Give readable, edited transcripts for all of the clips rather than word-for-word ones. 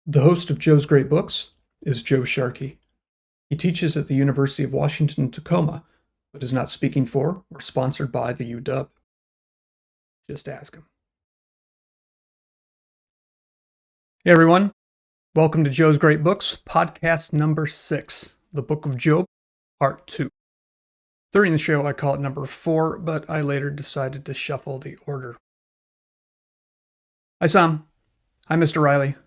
The host of Joe's Great Books is Joe Sharkey. He teaches at the University of Washington, Tacoma, but is not speaking for or sponsored by the UW. Just ask him. Hey everyone, welcome to Joe's Great Books, podcast number 6, The Book of Job, part 2. During the show I call it number 4, but I later decided to shuffle the order. Hi Sam. Hi Mr. Riley.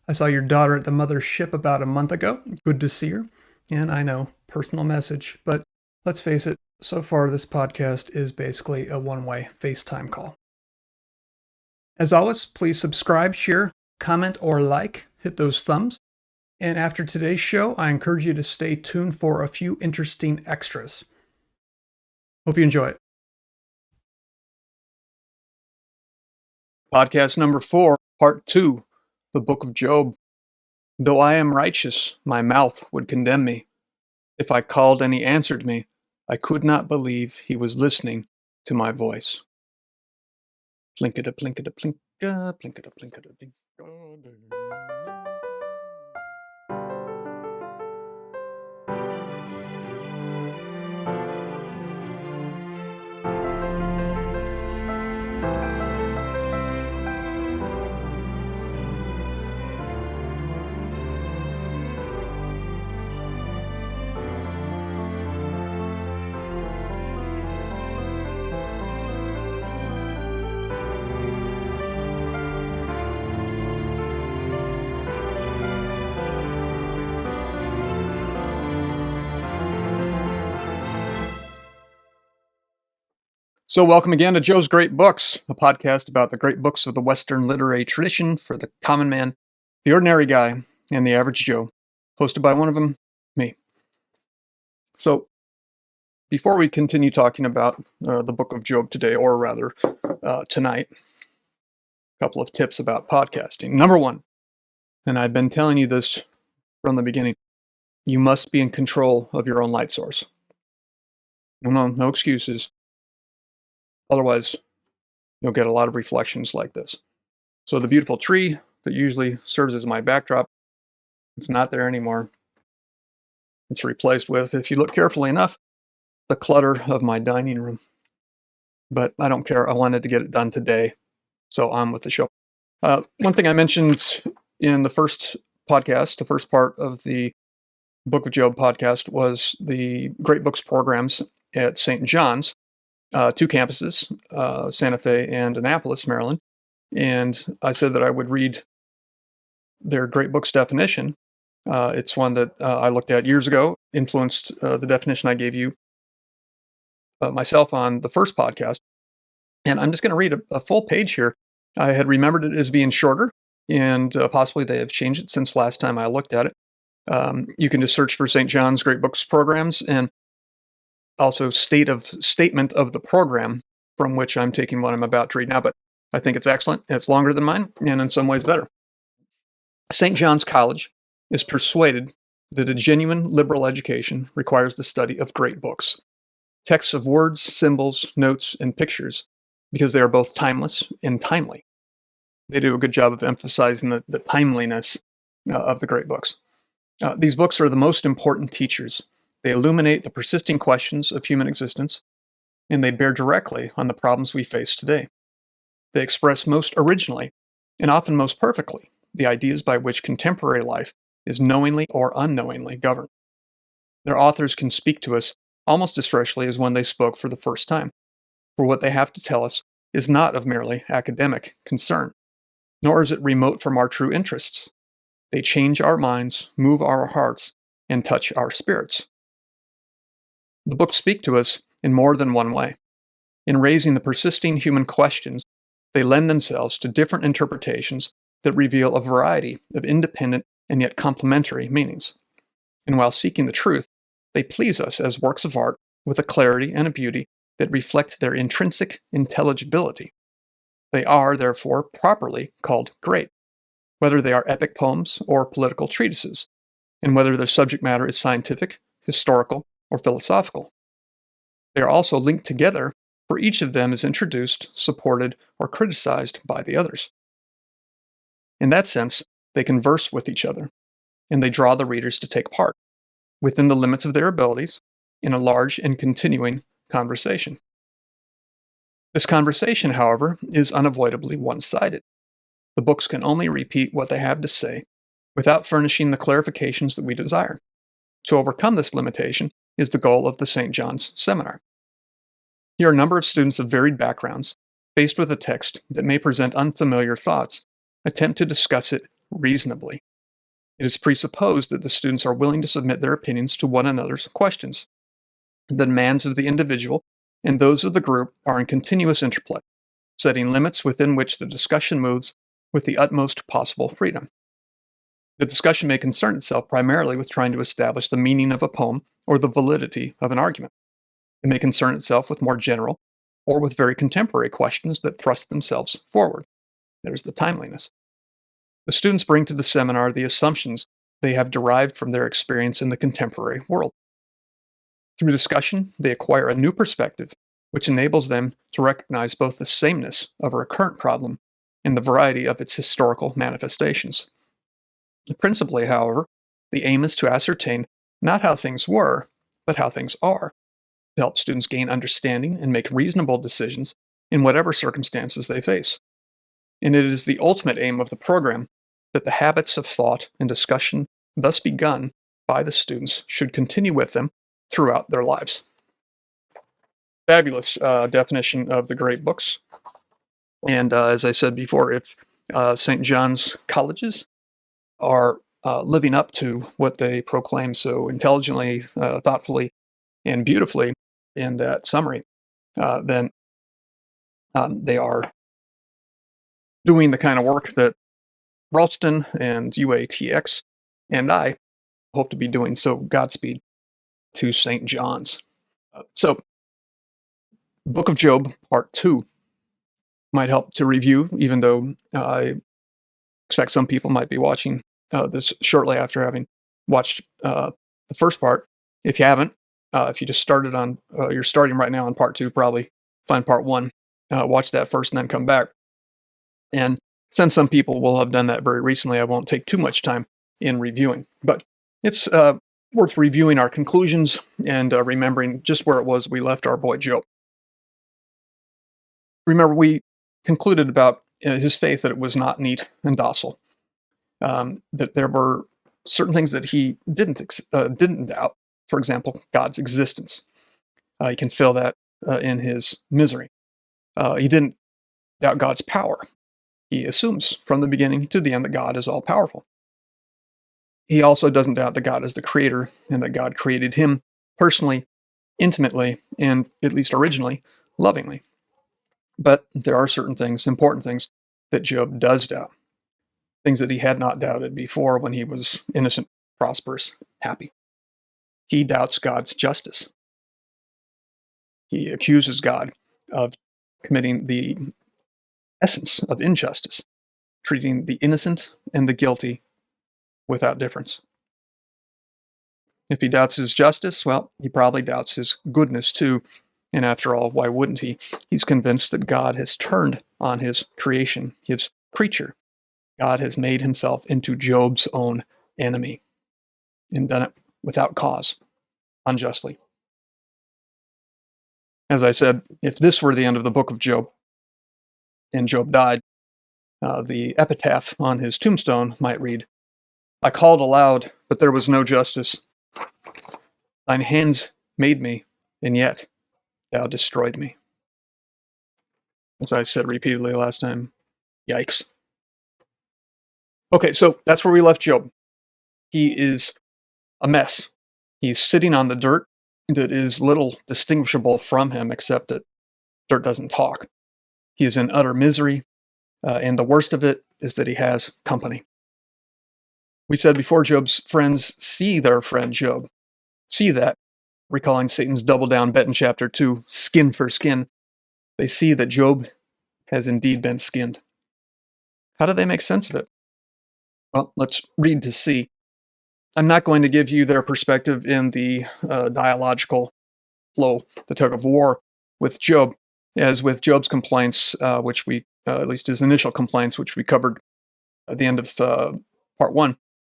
I saw your daughter at the mother's ship about a month ago. Good to see her. And I know, personal message, but let's face it, so far this podcast is basically a one-way FaceTime call. As always, please subscribe, share, comment, or like. Hit those thumbs. And after today's show, I encourage you to stay tuned for a few interesting extras. Hope you enjoy it. Podcast number 4, part 2. The Book of Job. Though I am righteous, my mouth would condemn me. If I called and he answered me, I could not believe he was listening to my voice. Plinkada, plinkada, plinka, plinkada, plinkada, plinka. So welcome again to Joe's Great Books, a podcast about the great books of the Western literary tradition for the common man, the ordinary guy, and the average Joe, hosted by one of them, me. So before we continue talking about the Book of Job today, or rather tonight, a couple of tips about podcasting. Number 1, and I've been telling you this from the beginning, you must be in control of your own light source. No excuses. Otherwise, you'll get a lot of reflections like this. So the beautiful tree that usually serves as my backdrop, it's not there anymore. It's replaced with, if you look carefully enough, the clutter of my dining room. But I don't care. I wanted to get it done today, so on with the show. One thing I mentioned in the first podcast, the first part of the Book of Job podcast, was the Great Books programs at St. John's. 2 campuses, Santa Fe and Annapolis, Maryland. And I said that I would read their Great Books definition. It's one that I looked at years ago, influenced the definition I gave you myself on the first podcast. And I'm just going to read a full page here. I had remembered it as being shorter, and possibly they have changed it since last time I looked at it. You can just search for St. John's Great Books programs, and also statement of the program from which I'm taking what I'm about to read now, but I think it's excellent. It's longer than mine, and in some ways better. St. John's College is persuaded that a genuine liberal education requires the study of great books, texts of words, symbols, notes, and pictures, because they are both timeless and timely. They do a good job of emphasizing the timeliness of the great books. These books are the most important teachers. They illuminate the persisting questions of human existence, and they bear directly on the problems we face today. They express most originally, and often most perfectly, the ideas by which contemporary life is knowingly or unknowingly governed. Their authors can speak to us almost as freshly as when they spoke for the first time, for what they have to tell us is not of merely academic concern, nor is it remote from our true interests. They change our minds, move our hearts, and touch our spirits. The books speak to us in more than one way. In raising the persisting human questions, they lend themselves to different interpretations that reveal a variety of independent and yet complementary meanings. And while seeking the truth, they please us as works of art with a clarity and a beauty that reflect their intrinsic intelligibility. They are, therefore, properly called great, whether they are epic poems or political treatises, and whether their subject matter is scientific, historical, or philosophical. They are also linked together, for each of them is introduced, supported, or criticized by the others. In that sense, They converse with each other, and they draw the readers to take part, within the limits of their abilities, in a large and continuing conversation. This conversation, however, is unavoidably one-sided. The books can only repeat what they have to say without furnishing the clarifications that we desire. To overcome this limitation is the goal of the St. John's Seminar. Here, a number of students of varied backgrounds, faced with a text that may present unfamiliar thoughts, attempt to discuss it reasonably. It is presupposed that the students are willing to submit their opinions to one another's questions. The demands of the individual and those of the group are in continuous interplay, setting limits within which the discussion moves with the utmost possible freedom. The discussion may concern itself primarily with trying to establish the meaning of a poem or the validity of an argument. It may concern itself with more general or with very contemporary questions that thrust themselves forward. There's the timeliness. The students bring to the seminar the assumptions they have derived from their experience in the contemporary world. Through discussion, they acquire a new perspective, which enables them to recognize both the sameness of a recurrent problem and the variety of its historical manifestations. Principally, however, the aim is to ascertain not how things were, but how things are, to help students gain understanding and make reasonable decisions in whatever circumstances they face. And it is the ultimate aim of the program that the habits of thought and discussion thus begun by the students should continue with them throughout their lives. Fabulous definition of the great books. And as I said before, if St. John's colleges are living up to what they proclaim so intelligently, thoughtfully, and beautifully in that summary, then they are doing the kind of work that Ralston and UATX and I hope to be doing. So Godspeed to St. John's. So Book of Job, Part 2, might help to review, even though I expect some people might be watching this shortly after having watched the first part. If you haven't, if you just started on, you're starting right now on Part 2, probably find Part 1, watch that first and then come back. And since some people will have done that very recently, I won't take too much time in reviewing. But it's worth reviewing our conclusions and remembering just where it was we left our boy Job. Remember, we concluded about his faith that it was not neat and docile, that there were certain things that he didn't doubt. For example, God's existence. You can feel that in his misery. He didn't doubt God's power. He assumes from the beginning to the end that God is all-powerful. He also doesn't doubt that God is the creator and that God created him personally, intimately, and at least originally, lovingly. But there are certain things, important things, that Job does doubt. Things that he had not doubted before when he was innocent, prosperous, happy. He doubts God's justice. He accuses God of committing the essence of injustice, treating the innocent and the guilty without difference. If he doubts his justice, well, he probably doubts his goodness too. And after all, why wouldn't he? He's convinced that God has turned on his creation, his creature. God has made himself into Job's own enemy and done it without cause, unjustly. As I said, if this were the end of the book of Job, and Job died, the epitaph on his tombstone might read, "I called aloud, but there was no justice. Thine hands made me, and yet thou destroyed me." As I said repeatedly last time, yikes. Okay, so that's where we left Job. He is a mess. He's sitting on the dirt that is little distinguishable from him, except that dirt doesn't talk. He is in utter misery, and the worst of it is that he has company. We said before, Job's friends see their friend Job. See that, recalling Satan's double down bet in chapter 2, skin for skin. They see that Job has indeed been skinned. How do they make sense of it? Well, let's read to see. I'm not going to give you their perspective in the dialogical flow, the tug of war with Job, as with Job's complaints, which we, at least his initial complaints, which we covered at the end of part one,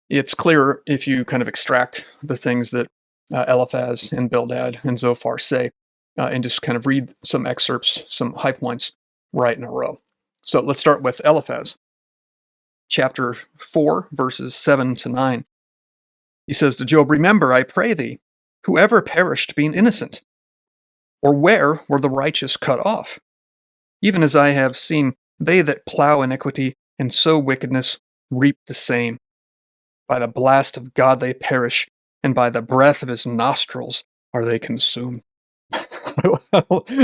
it's clear if you kind of extract the things that Eliphaz and Bildad and Zophar say and just kind of read some excerpts, some high points right in a row. So let's start with Eliphaz, chapter 4, verses 7 to 9. He says to Job, "Remember, I pray thee, whoever perished being innocent, or where were the righteous cut off? Even as I have seen, they that plow iniquity and sow wickedness reap the same. By the blast of God they perish, and by the breath of his nostrils are they consumed."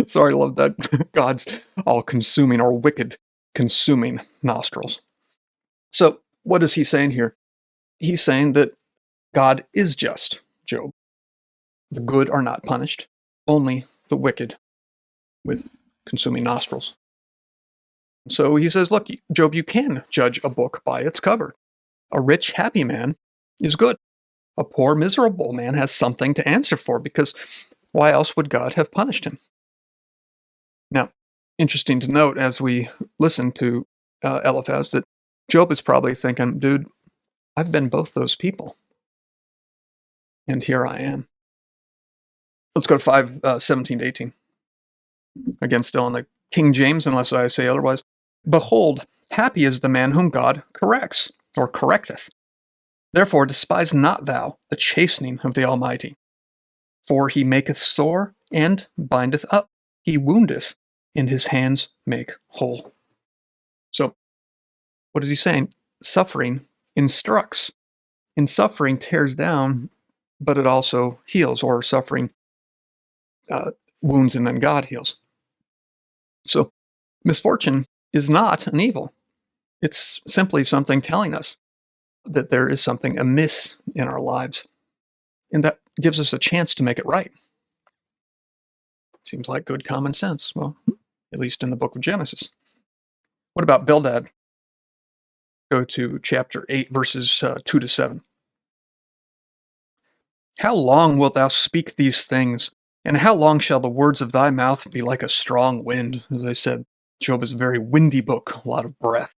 Sorry, I love that. God's all-consuming or wicked consuming nostrils. So what is he saying here? He's saying that God is just, Job. The good are not punished, only the wicked with consuming nostrils. So he says, look, Job, you can judge a book by its cover. A rich, happy man is good. A poor, miserable man has something to answer for, because why else would God have punished him? Now, interesting to note as we listen to Eliphaz that Job is probably thinking, dude, I've been both those people. And here I am. Let's go to 5:17 to 18. Again, still in the King James, unless I say otherwise. "Behold, happy is the man whom God corrects, or correcteth. Therefore despise not thou the chastening of the Almighty. For he maketh sore, and bindeth up. He woundeth, and his hands make whole." So, what is he saying? Suffering instructs. And suffering tears down, but it also heals, or suffering wounds and then God heals. So, misfortune is not an evil. It's simply something telling us that there is something amiss in our lives, and that gives us a chance to make it right. Seems like good common sense, well, at least in the book of Genesis. What about Bildad? Go to chapter 8, verses 2 to 7. "How long wilt thou speak these things? And how long shall the words of thy mouth be like a strong wind?" As I said, Job is a very windy book, a lot of breath.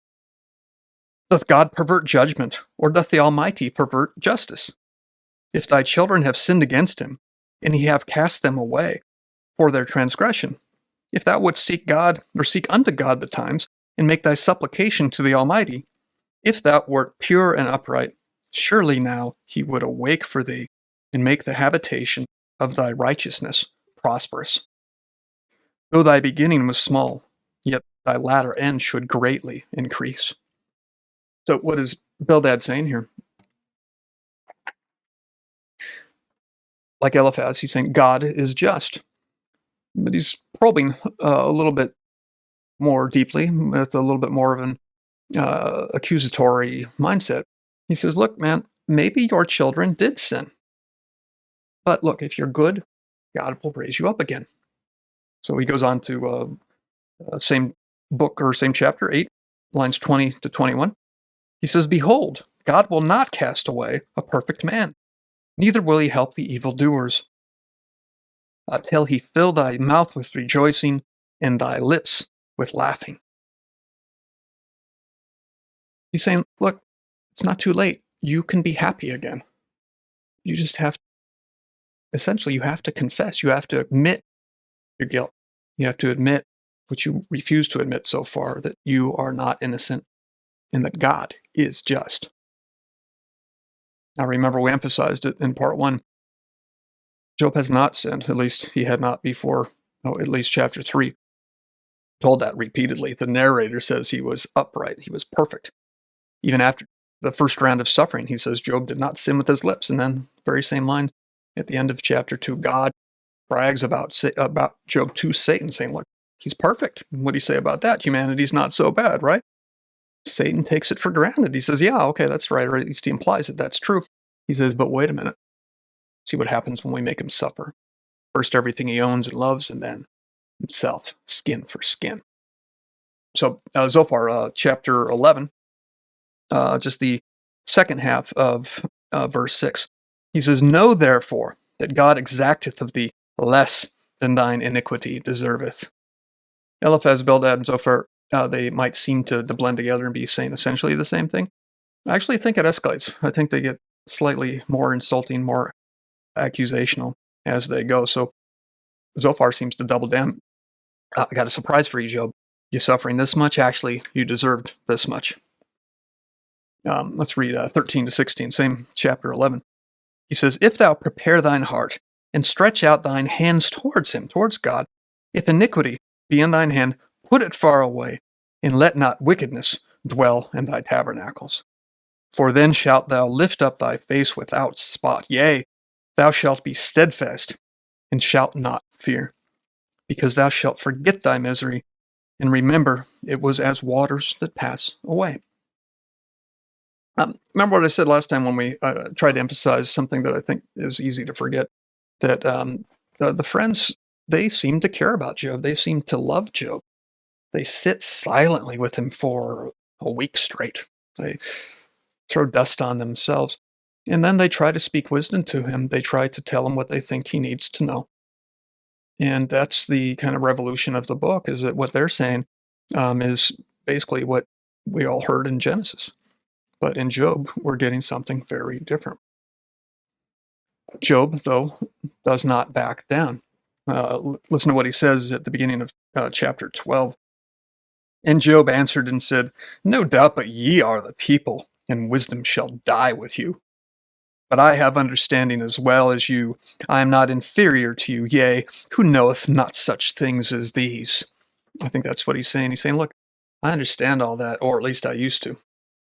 "Doth God pervert judgment, or doth the Almighty pervert justice? If thy children have sinned against him, and he have cast them away for their transgression, if thou wouldst seek God, or seek unto God betimes, and make thy supplication to the Almighty, if thou wert pure and upright, surely now he would awake for thee, and make the habitation of thy righteousness prosperous. Though thy beginning was small, yet thy latter end should greatly increase." So what is Bildad saying here? Like Eliphaz, he's saying God is just. But he's probing a little bit more deeply, with a little bit more of an accusatory mindset. He says, look, man, maybe your children did sin. But look, if you're good, God will raise you up again. So he goes on to same book or same chapter 8, lines 20 to 21. He says, "Behold, God will not cast away a perfect man, neither will he help the evildoers, till he fill thy mouth with rejoicing and thy lips with laughing." He's saying, look, it's not too late. You can be happy again. You just have, essentially, you have to confess. You have to admit your guilt. You have to admit what you refuse to admit so far, that you are not innocent and that God is just. Now remember, we emphasized it in part 1. Job has not sinned, at least he had not before, at least chapter 3. Told that repeatedly. The narrator says he was upright, he was perfect. Even after the first round of suffering, he says Job did not sin with his lips. And then, very same line at the end of chapter 2, God brags about Job to Satan, saying, look, he's perfect. What do you say about that? Humanity's not so bad, right? Satan takes it for granted. He says, yeah, okay, that's right. Or at least he implies that that's true. He says, but wait a minute. See what happens when we make him suffer. First, everything he owns and loves, and then himself, skin for skin. So, Zophar, chapter 11, just the second half of verse 6. He says, "Know therefore that God exacteth of thee less than thine iniquity deserveth." Eliphaz, Bildad, and Zophar, they might seem to blend together and be saying essentially the same thing. I actually think it escalates. I think they get slightly more insulting, more accusational as they go. So Zophar seems to double down. I got a surprise for you, Job. You suffering this much? Actually, you deserved this much. Let's read 13 to 16, same chapter 11. He says, if thou prepare thine heart, and stretch out thine hands towards him, towards God, if iniquity be in thine hand, put it far away, and let not wickedness dwell in thy tabernacles. For then shalt thou lift up thy face without spot, yea, thou shalt be steadfast, and shalt not fear, because thou shalt forget thy misery, and remember it was as waters that pass away. Remember what I said last time when we tried to emphasize something that I think is easy to forget, that the friends, they seem to care about Job. They seem to love Job. They sit silently with him for a week straight. They throw dust on themselves. And then they try to speak wisdom to him. They try to tell him what they think he needs to know. And that's the kind of revolution of the book, is that what they're saying is basically what we all heard in Genesis. But in Job, we're getting something very different. Job, though, does not back down. Listen to what he says at the beginning of chapter 12. And Job answered and said, no doubt but ye are the people, and wisdom shall die with you. But I have understanding as well as you. I am not inferior to you, yea, who knoweth not such things as these? I think that's what he's saying. He's saying, look, I understand all that, or at least I used to.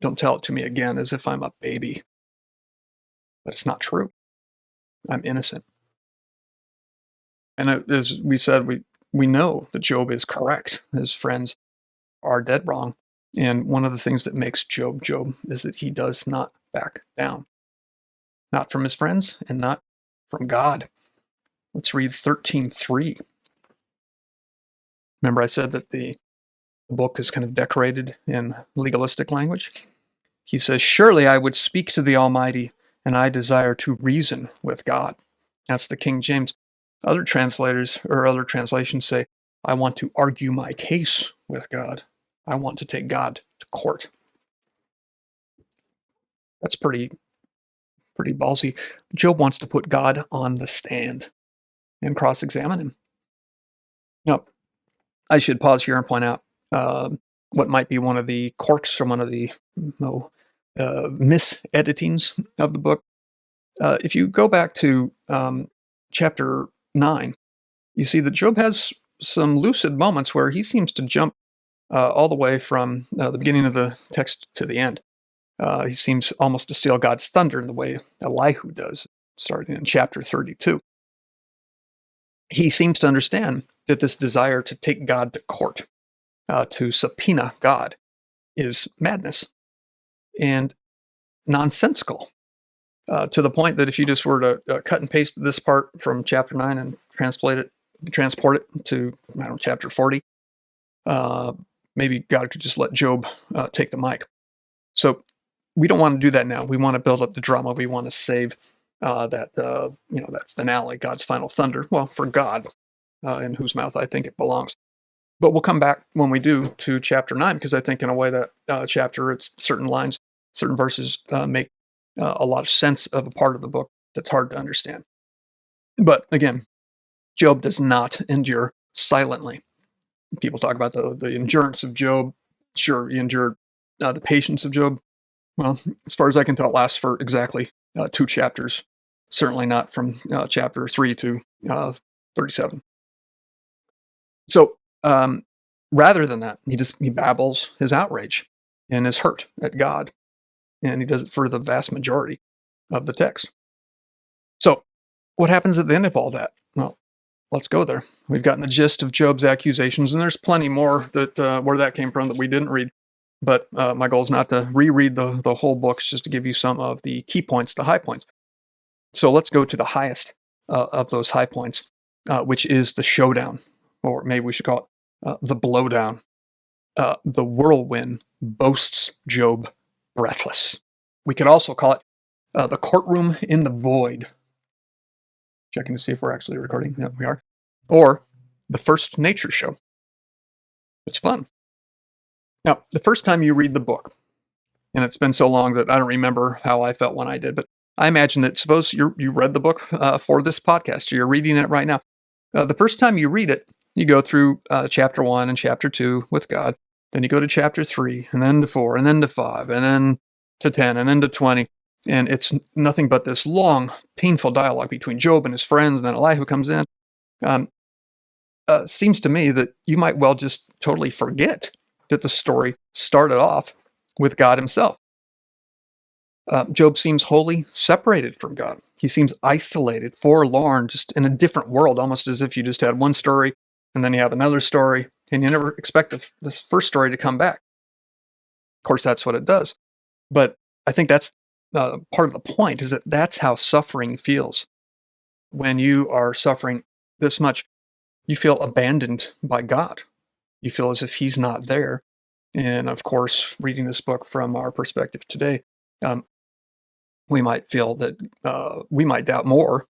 Don't tell it to me again as if I'm a baby. But it's not true. I'm innocent. And as we said, we know that Job is correct. His friends are dead wrong. And one of the things that makes Job Job is that he does not back down. Not from his friends and not from God. Let's read 13:3. Remember I said that the book is kind of decorated in legalistic language? He says, surely I would speak to the Almighty, and I desire to reason with God. That's the King James. Other translators or other translations say, I want to argue my case with God. I want to take God to court. That's pretty ballsy. Job wants to put God on the stand and cross-examine him. Now, I should pause here and point out what might be one of the quirks or one of the miseditings of the book. If you go back to chapter 9, you see that Job has some lucid moments where he seems to jump all the way from the beginning of the text to the end. He seems almost to steal God's thunder in the way Elihu does, starting in chapter 32. He seems to understand that this desire to take God to court, to subpoena God, is madness and nonsensical, to the point that if you just were to cut and paste this part from chapter 9 and transport it to, chapter 40, maybe God could just let Job take the mic. So we don't want to do that now. We want to build up the drama. We want to save that finale, God's final thunder. Well, for God, in whose mouth I think it belongs. But we'll come back when we do to chapter 9, because I think in a way that chapter, it's certain lines, certain verses make a lot of sense of a part of the book that's hard to understand. But again, Job does not endure silently. People talk about the endurance of Job. Sure, he endured the patience of Job. Well, as far as I can tell, it lasts for exactly 2 chapters. Certainly not from chapter 3 to 37. So rather than that, he babbles his outrage and his hurt at God. And he does it for the vast majority of the text. So what happens at the end of all that? Well, let's go there. We've gotten the gist of Job's accusations, and there's plenty more that where that came from that we didn't read. But my goal is not to reread the whole book, it's just to give you some of the key points, the high points. So let's go to the highest of those high points, which is the showdown, or maybe we should call it the blowdown. The whirlwind boasts Job breathless. We could also call it the courtroom in the void. Checking to see if we're actually recording. Yeah, we are. Or the first nature show. It's fun. Now, the first time you read the book, And it's been so long that I don't remember how I felt when I did. But I imagine that suppose you read the book for this podcast, or you're reading it right now. The first time you read it, you go through chapter 1 and chapter 2 with God. Then you go to chapter 3, and then to 4, and then to 5, and then to 10, and then to 20. And it's nothing but this long, painful dialogue between Job and his friends, and then Elihu comes in. Um, Seems to me that you might well just totally forget that the story started off with God himself. Job seems wholly separated from God. He seems isolated, forlorn, just in a different world, almost as if you just had one story and then you have another story, and you never expect this first story to come back. Of course, that's what it does. But I think that's part of the point, is that that's how suffering feels. When you are suffering this much, you feel abandoned by God. You feel as if he's not there. And of course, reading this book from our perspective today, we might feel that we might doubt more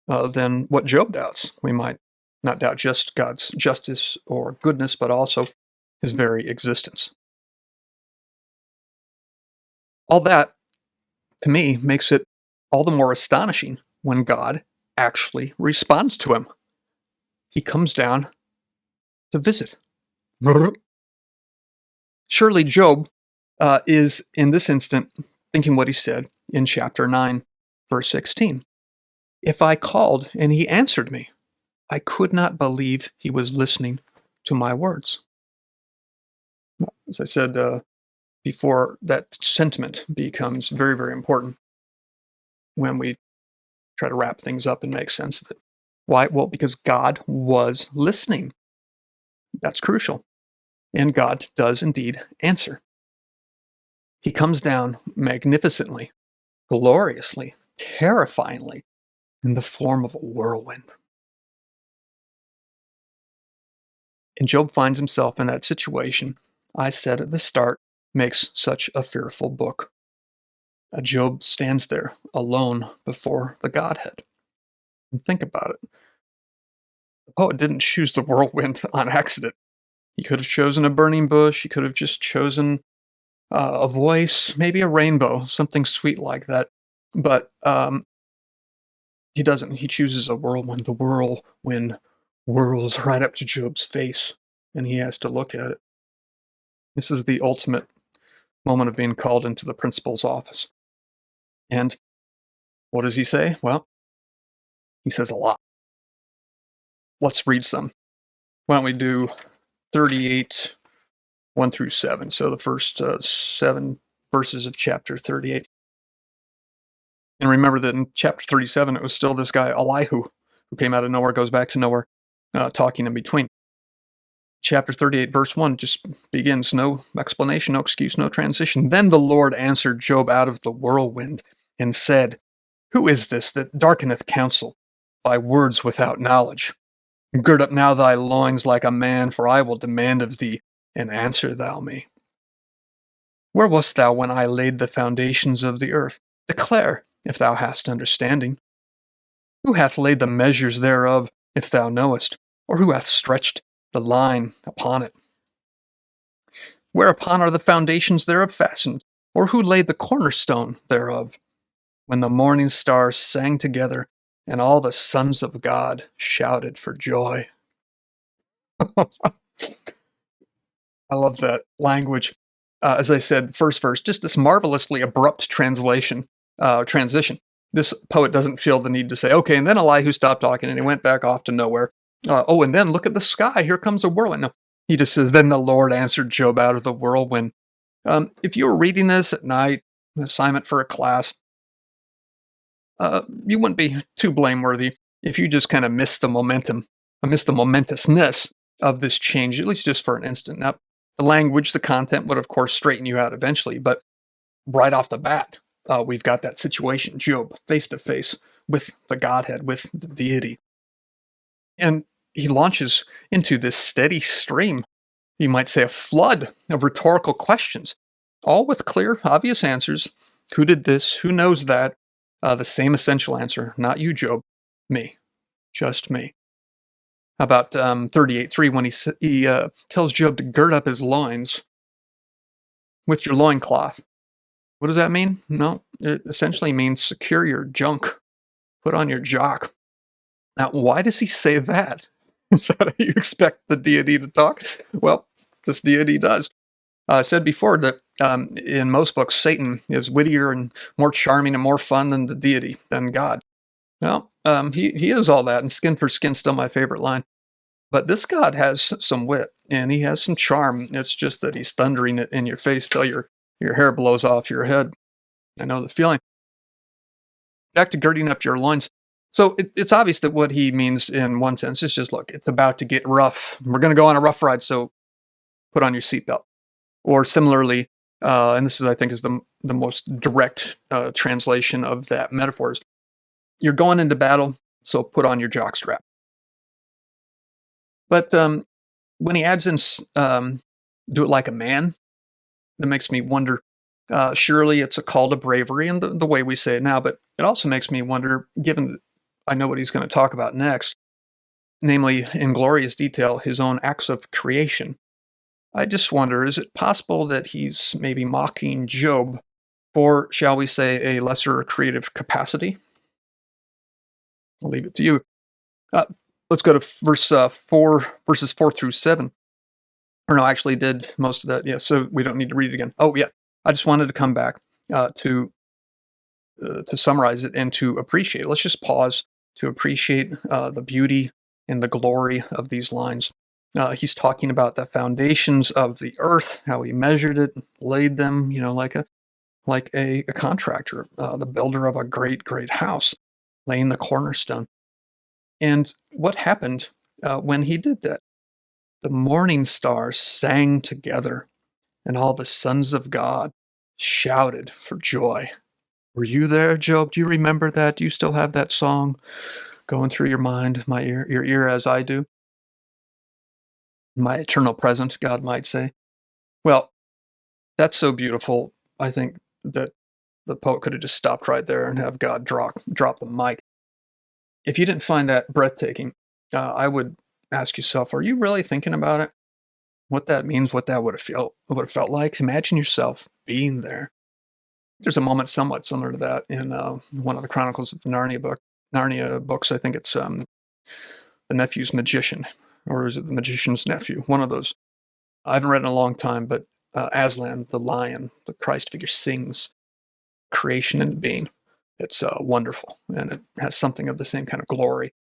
than what Job doubts. We might not doubt just God's justice or goodness, but also his very existence. All that, to me, makes it all the more astonishing when God actually responds to him. He comes down to visit. Surely Job is, in this instant, thinking what he said in chapter 9, verse 16. If I called and he answered me, I could not believe he was listening to my words. As I said before, that sentiment becomes very, very important when we try to wrap things up and make sense of it. Why? Well, because God was listening. That's crucial. And God does indeed answer. He comes down magnificently, gloriously, terrifyingly, in the form of a whirlwind. And Job finds himself in that situation I said at the start makes such a fearful book. Job stands there alone before the Godhead. And think about it. The poet didn't choose the whirlwind on accident. He could have chosen a burning bush. He could have just chosen a voice, maybe a rainbow, something sweet like that. But he doesn't. He chooses a whirlwind. The whirlwind whirls right up to Job's face, and he has to look at it. This is the ultimate moment of being called into the principal's office. And what does he say? Well, he says a lot. Let's read some. Why don't we do 38, 1 through 7. So the first 7 verses of chapter 38. And remember that in chapter 37, it was still this guy, Elihu, who came out of nowhere, goes back to nowhere, talking in between. Chapter 38, verse 1 just begins, no explanation, no excuse, no transition. Then the Lord answered Job out of the whirlwind and said, Who is this that darkeneth counsel by words without knowledge? Gird up now thy loins like a man, for I will demand of thee, and answer thou me. Where wast thou when I laid the foundations of the earth? Declare, if thou hast understanding. Who hath laid the measures thereof, if thou knowest? Or who hath stretched the line upon it? Whereupon are the foundations thereof fastened? Or who laid the cornerstone thereof? When the morning stars sang together, and all the sons of God shouted for joy. I love that language. As I said, first verse, just this marvelously abrupt transition. This poet doesn't feel the need to say, okay, and then Elihu stopped talking and he went back off to nowhere. And then look at the sky. Here comes a whirlwind. No, he just says, then the Lord answered Job out of the whirlwind. If you were reading this at night, an assignment for a class, you wouldn't be too blameworthy if you just kind of missed the momentousness of this change, at least just for an instant. Now, the language, the content would, of course, straighten you out eventually, but right off the bat, we've got that situation, Job, face to face with the Godhead, with the deity. And he launches into this steady stream, you might say a flood of rhetorical questions, all with clear, obvious answers. Who did this? Who knows that? The same essential answer, not you, Job, me, just me. How about 38:3 when he tells Job to gird up his loins with your loincloth? What does that mean? No, it essentially means secure your junk, put on your jock. Now, why does he say that? Is that how you expect the deity to talk? Well, this deity does. I said before that in most books, Satan is wittier and more charming and more fun than the deity, than God. Well, he is all that, and skin for skin still my favorite line. But this God has some wit and he has some charm. It's just that he's thundering it in your face till your hair blows off your head. I know the feeling. Back to girding up your loins. So it's obvious that what he means in one sense is just look, it's about to get rough. We're going to go on a rough ride, so put on your seatbelt. Or similarly, and this is I think is the most direct translation of that metaphor is you're going into battle, so put on your jockstrap. But when he adds in do it like a man, that makes me wonder. Surely it's a call to bravery in the way we say it now, but it also makes me wonder, given that I know what he's going to talk about next, namely in glorious detail his own acts of creation. I just wonder, is it possible that he's maybe mocking Job for, shall we say, a lesser creative capacity? I'll leave it to you. Uh, let's go to verses 4 through 7. Or no, I actually did most of that. Yeah, so we don't need to read it again. Oh, yeah. I just wanted to come back to summarize it and to appreciate it. Let's just pause to appreciate the beauty and the glory of these lines. He's talking about the foundations of the earth, how he measured it, laid them, like a contractor, the builder of a great, great house, laying the cornerstone. And what happened when he did that? The morning stars sang together, and all the sons of God shouted for joy. Were you there, Job? Do you remember that? Do you still have that song going through your mind, your ear as I do? My eternal present, God might say. Well, that's so beautiful. I think that the poet could have just stopped right there and have God drop the mic. If you didn't find that breathtaking, I would ask yourself, are you really thinking about it? What that means, what that would have felt like? Imagine yourself being there. There's a moment somewhat similar to that in one of the Chronicles of Narnia books. I think it's the Nephew's Magician, or is it the Magician's Nephew? One of those. I haven't read in a long time, but Aslan, the lion, the Christ figure, sings creation into being. It's wonderful, and it has something of the same kind of glory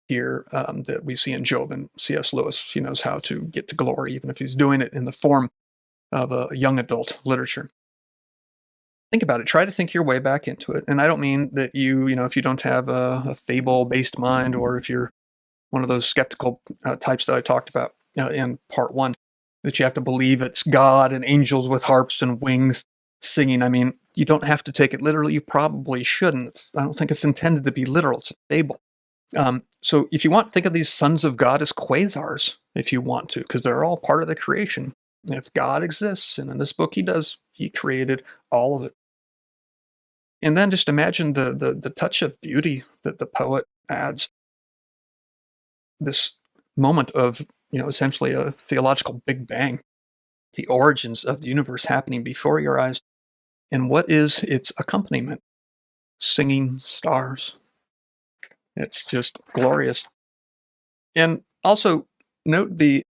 here that we see in Job. And C.S. Lewis, he knows how to get to glory, even if he's doing it in the form of a young adult literature. Think about it. Try to think your way back into it. And I don't mean that if you don't have a fable-based mind, or if you're one of those skeptical types that I talked about in part one, that you have to believe it's God and angels with harps and wings singing. I mean, you don't have to take it literally. You probably shouldn't. I don't think it's intended to be literal. It's a fable. So if you want, think of these sons of God as quasars, if you want to, because they're all part of the creation. If God exists, and in this book he does, he created all of it. And then just imagine the touch of beauty that the poet adds. This moment of, essentially a theological Big Bang, the origins of the universe happening before your eyes. And what is its accompaniment? Singing stars. It's just glorious. And also note the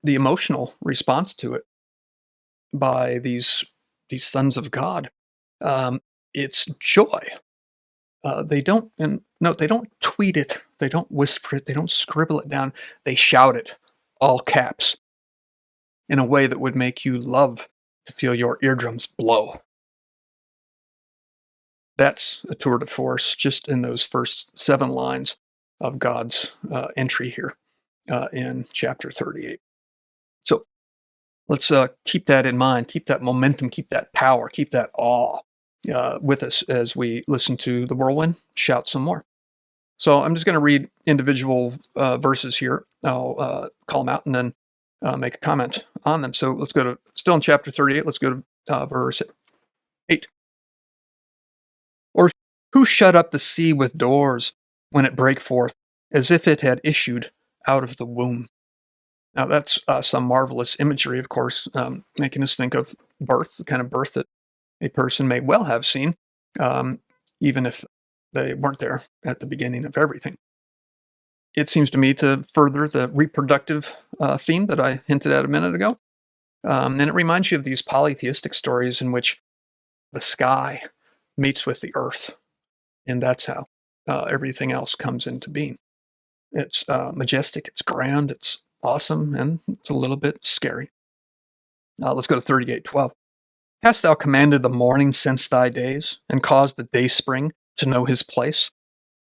emotional response to it by these sons of God. It's joy. They don't, and note, they don't tweet it, they don't whisper it, they don't scribble it down. They shout it, all caps, in a way that would make you love to feel your eardrums blow. That's a tour de force just in those first 7 lines of God's entry here in chapter 38. So let's keep that in mind, keep that momentum, keep that power, keep that awe with us as we listen to the Whirlwind shout some more. So I'm just going to read individual verses here. I'll call them out and then make a comment on them. So let's go to, still in chapter 38, let's go to verse 8. Or who shut up the sea with doors when it brake forth, as if it had issued out of the womb? Now that's some marvelous imagery, of course, making us think of birth, the kind of birth that a person may well have seen, um, even if they weren't there at the beginning of everything. It seems to me to further the reproductive theme that I hinted at a minute ago. And it reminds you of these polytheistic stories in which the sky meets with the earth, and that's how everything else comes into being. It's majestic, it's grand, it's awesome, and it's a little bit scary. Let's go to 38:12. Hast thou commanded the morning since thy days, and caused the day spring to know his place?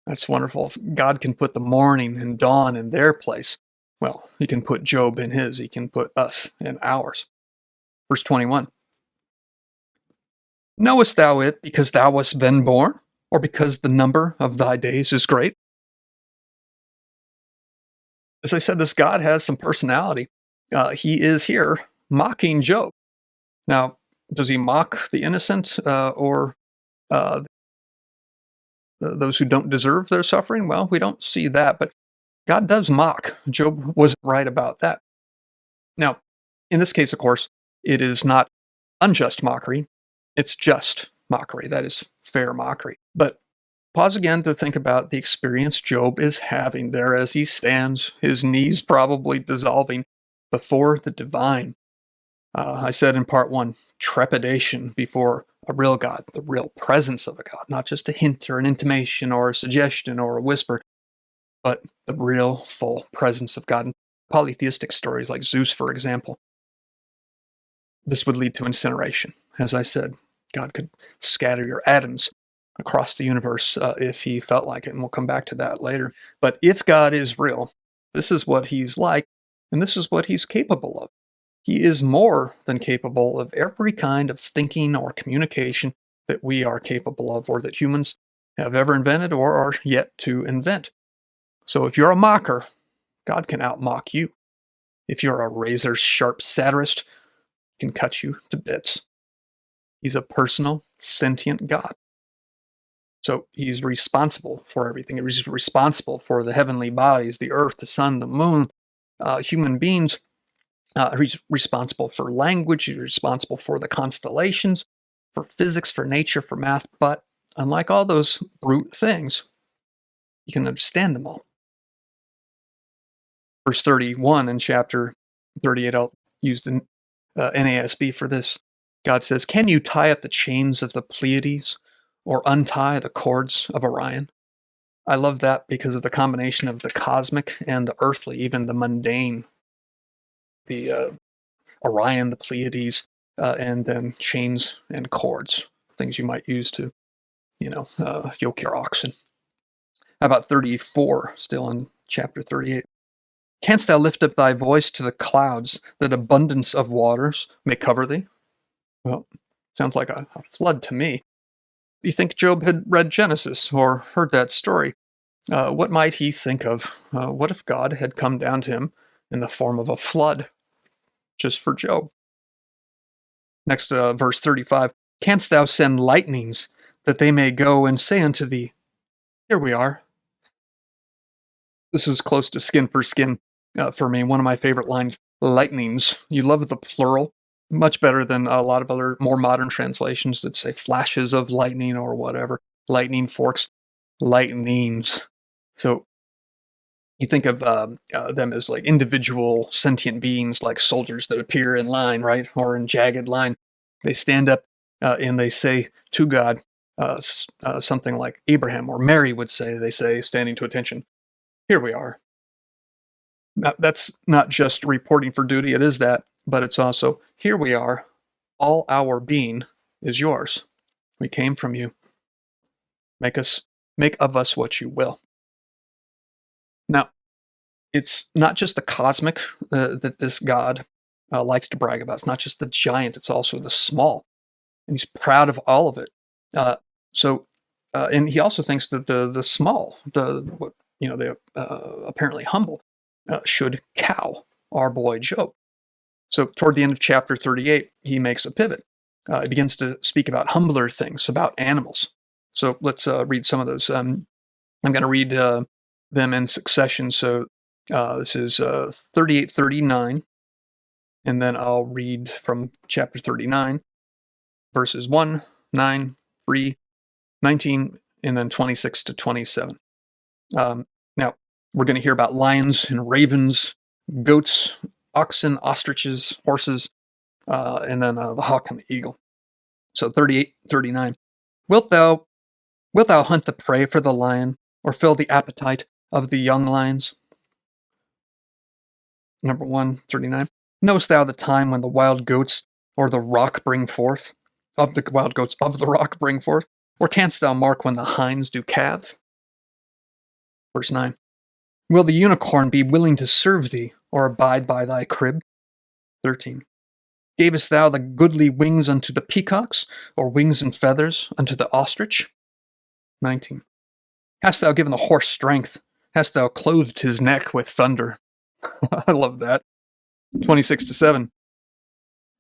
That's wonderful. If God can put the morning and dawn in their place, well, he can put Job in his, he can put us in ours. Verse 21. Knowest thou it because thou wast then born, or because the number of thy days is great? As I said, this God has some personality. He is here mocking Job. Now, does he mock the innocent or those who don't deserve their suffering? Well, we don't see that, but God does mock. Job was right about that. Now, in this case, of course, it is not unjust mockery, it's just mockery. That is fair mockery. But pause again to think about the experience Job is having there as he stands, his knees probably dissolving before the divine. I said in part one, trepidation before a real God, the real presence of a God, not just a hint or an intimation or a suggestion or a whisper, but the real full presence of God. In polytheistic stories like Zeus, for example, this would lead to incineration. As I said, God could scatter your atoms across the universe if he felt like it, and we'll come back to that later. But if God is real, this is what he's like, and this is what he's capable of. He is more than capable of every kind of thinking or communication that we are capable of, or that humans have ever invented or are yet to invent. So if you're a mocker, God can outmock you. If you're a razor-sharp satirist, he can cut you to bits. He's a personal, sentient God. So he's responsible for everything. He's responsible for the heavenly bodies, the earth, the sun, the moon, human beings. He's responsible for language. He's responsible for the constellations, for physics, for nature, for math. But unlike all those brute things, you can understand them all. Verse 31 in chapter 38, I'll use the NASB for this. God says, can you tie up the chains of the Pleiades or untie the cords of Orion? I love that because of the combination of the cosmic and the earthly, even the mundane. The Orion, the Pleiades, and then chains and cords, things you might use to, yoke your oxen. How about 34, still in chapter 38? Canst thou lift up thy voice to the clouds, that abundance of waters may cover thee? Well, sounds like a flood to me. Do you think Job had read Genesis or heard that story? What might he think of? What if God had come down to him in the form of a flood, just for Job? Next, verse 35. Canst thou send lightnings, that they may go and say unto thee, here we are. This is close to skin for skin for me. One of my favorite lines, lightnings. You love the plural. Much better than a lot of other more modern translations that say flashes of lightning or whatever. Lightning forks, lightnings. So you think of them as like individual sentient beings, like soldiers that appear in line, right? Or in jagged line. They stand up and they say to God something like Abraham or Mary would say, they say, standing to attention, here we are. Now, that's not just reporting for duty, it is that, but it's also, here we are, all our being is yours. We came from you. Make of us what you will. Now, it's not just the cosmic that this God likes to brag about. It's not just the giant, it's also the small. And he's proud of all of it. And he also thinks that the small, the apparently humble, should cow our boy Job. So toward the end of chapter 38, he makes a pivot. He begins to speak about humbler things, about animals. So let's read some of those. I'm going to read them in succession. So this is 38:39, and then I'll read from chapter 39. verses 1, 9, 3, 19, and then 26 to 27. Now, we're going to hear about lions and ravens, goats, oxen, ostriches, horses, and then the hawk and the eagle. So 38, 39. Wilt thou hunt the prey for the lion, or fill the appetite of the young lions? Number 1, 39. Knowest thou the time when the wild goats or the rock bring forth? Of the wild goats of the rock bring forth? Or canst thou mark when the hinds do calve? Verse 9. Will the unicorn be willing to serve thee, or abide by thy crib? 13. Gavest thou the goodly wings unto the peacocks, or wings and feathers unto the ostrich? 19. Hast thou given the horse strength? Hast thou clothed his neck with thunder? I love that. 26 to 7.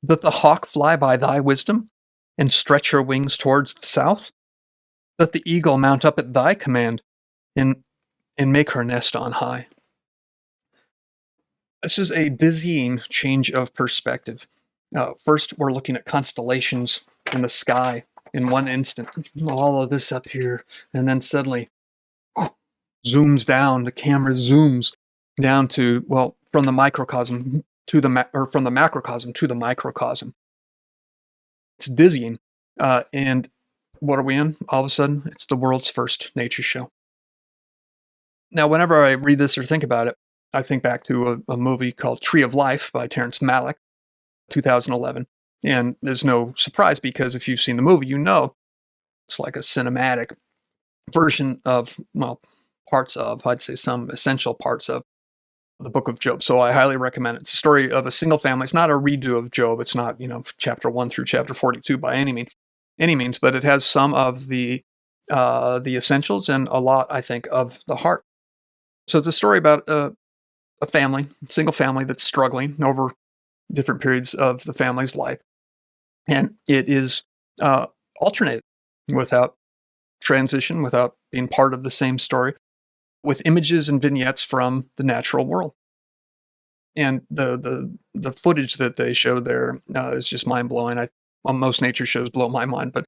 Doth the hawk fly by thy wisdom, and stretch her wings towards the south? Doth the eagle mount up at thy command, and make her nest on high? This is a dizzying change of perspective. First, we're looking at constellations in the sky in one instant. All of this up here, and then suddenly zooms down. The camera zooms down to, well, from the microcosm to the from the macrocosm to the microcosm. It's dizzying, and what are we in? All of a sudden, it's the world's first nature show. Now, whenever I read this or think about it, I think back to a movie called Tree of Life by Terrence Malick, 2011. And there's no surprise, because if you've seen the movie, you know it's like a cinematic version of, well, parts of, I'd say some essential parts of the book of Job. So I highly recommend it. It's a story of a single family. It's not a redo of Job. It's not, chapter 1 through chapter 42 by any means, but it has some of the essentials and a lot, I think, of the heart. So it's a story about a single family that's struggling over different periods of the family's life. And it is alternated without transition, without being part of the same story, with images and vignettes from the natural world. And the footage that they show there is just mind-blowing. Most nature shows blow my mind, but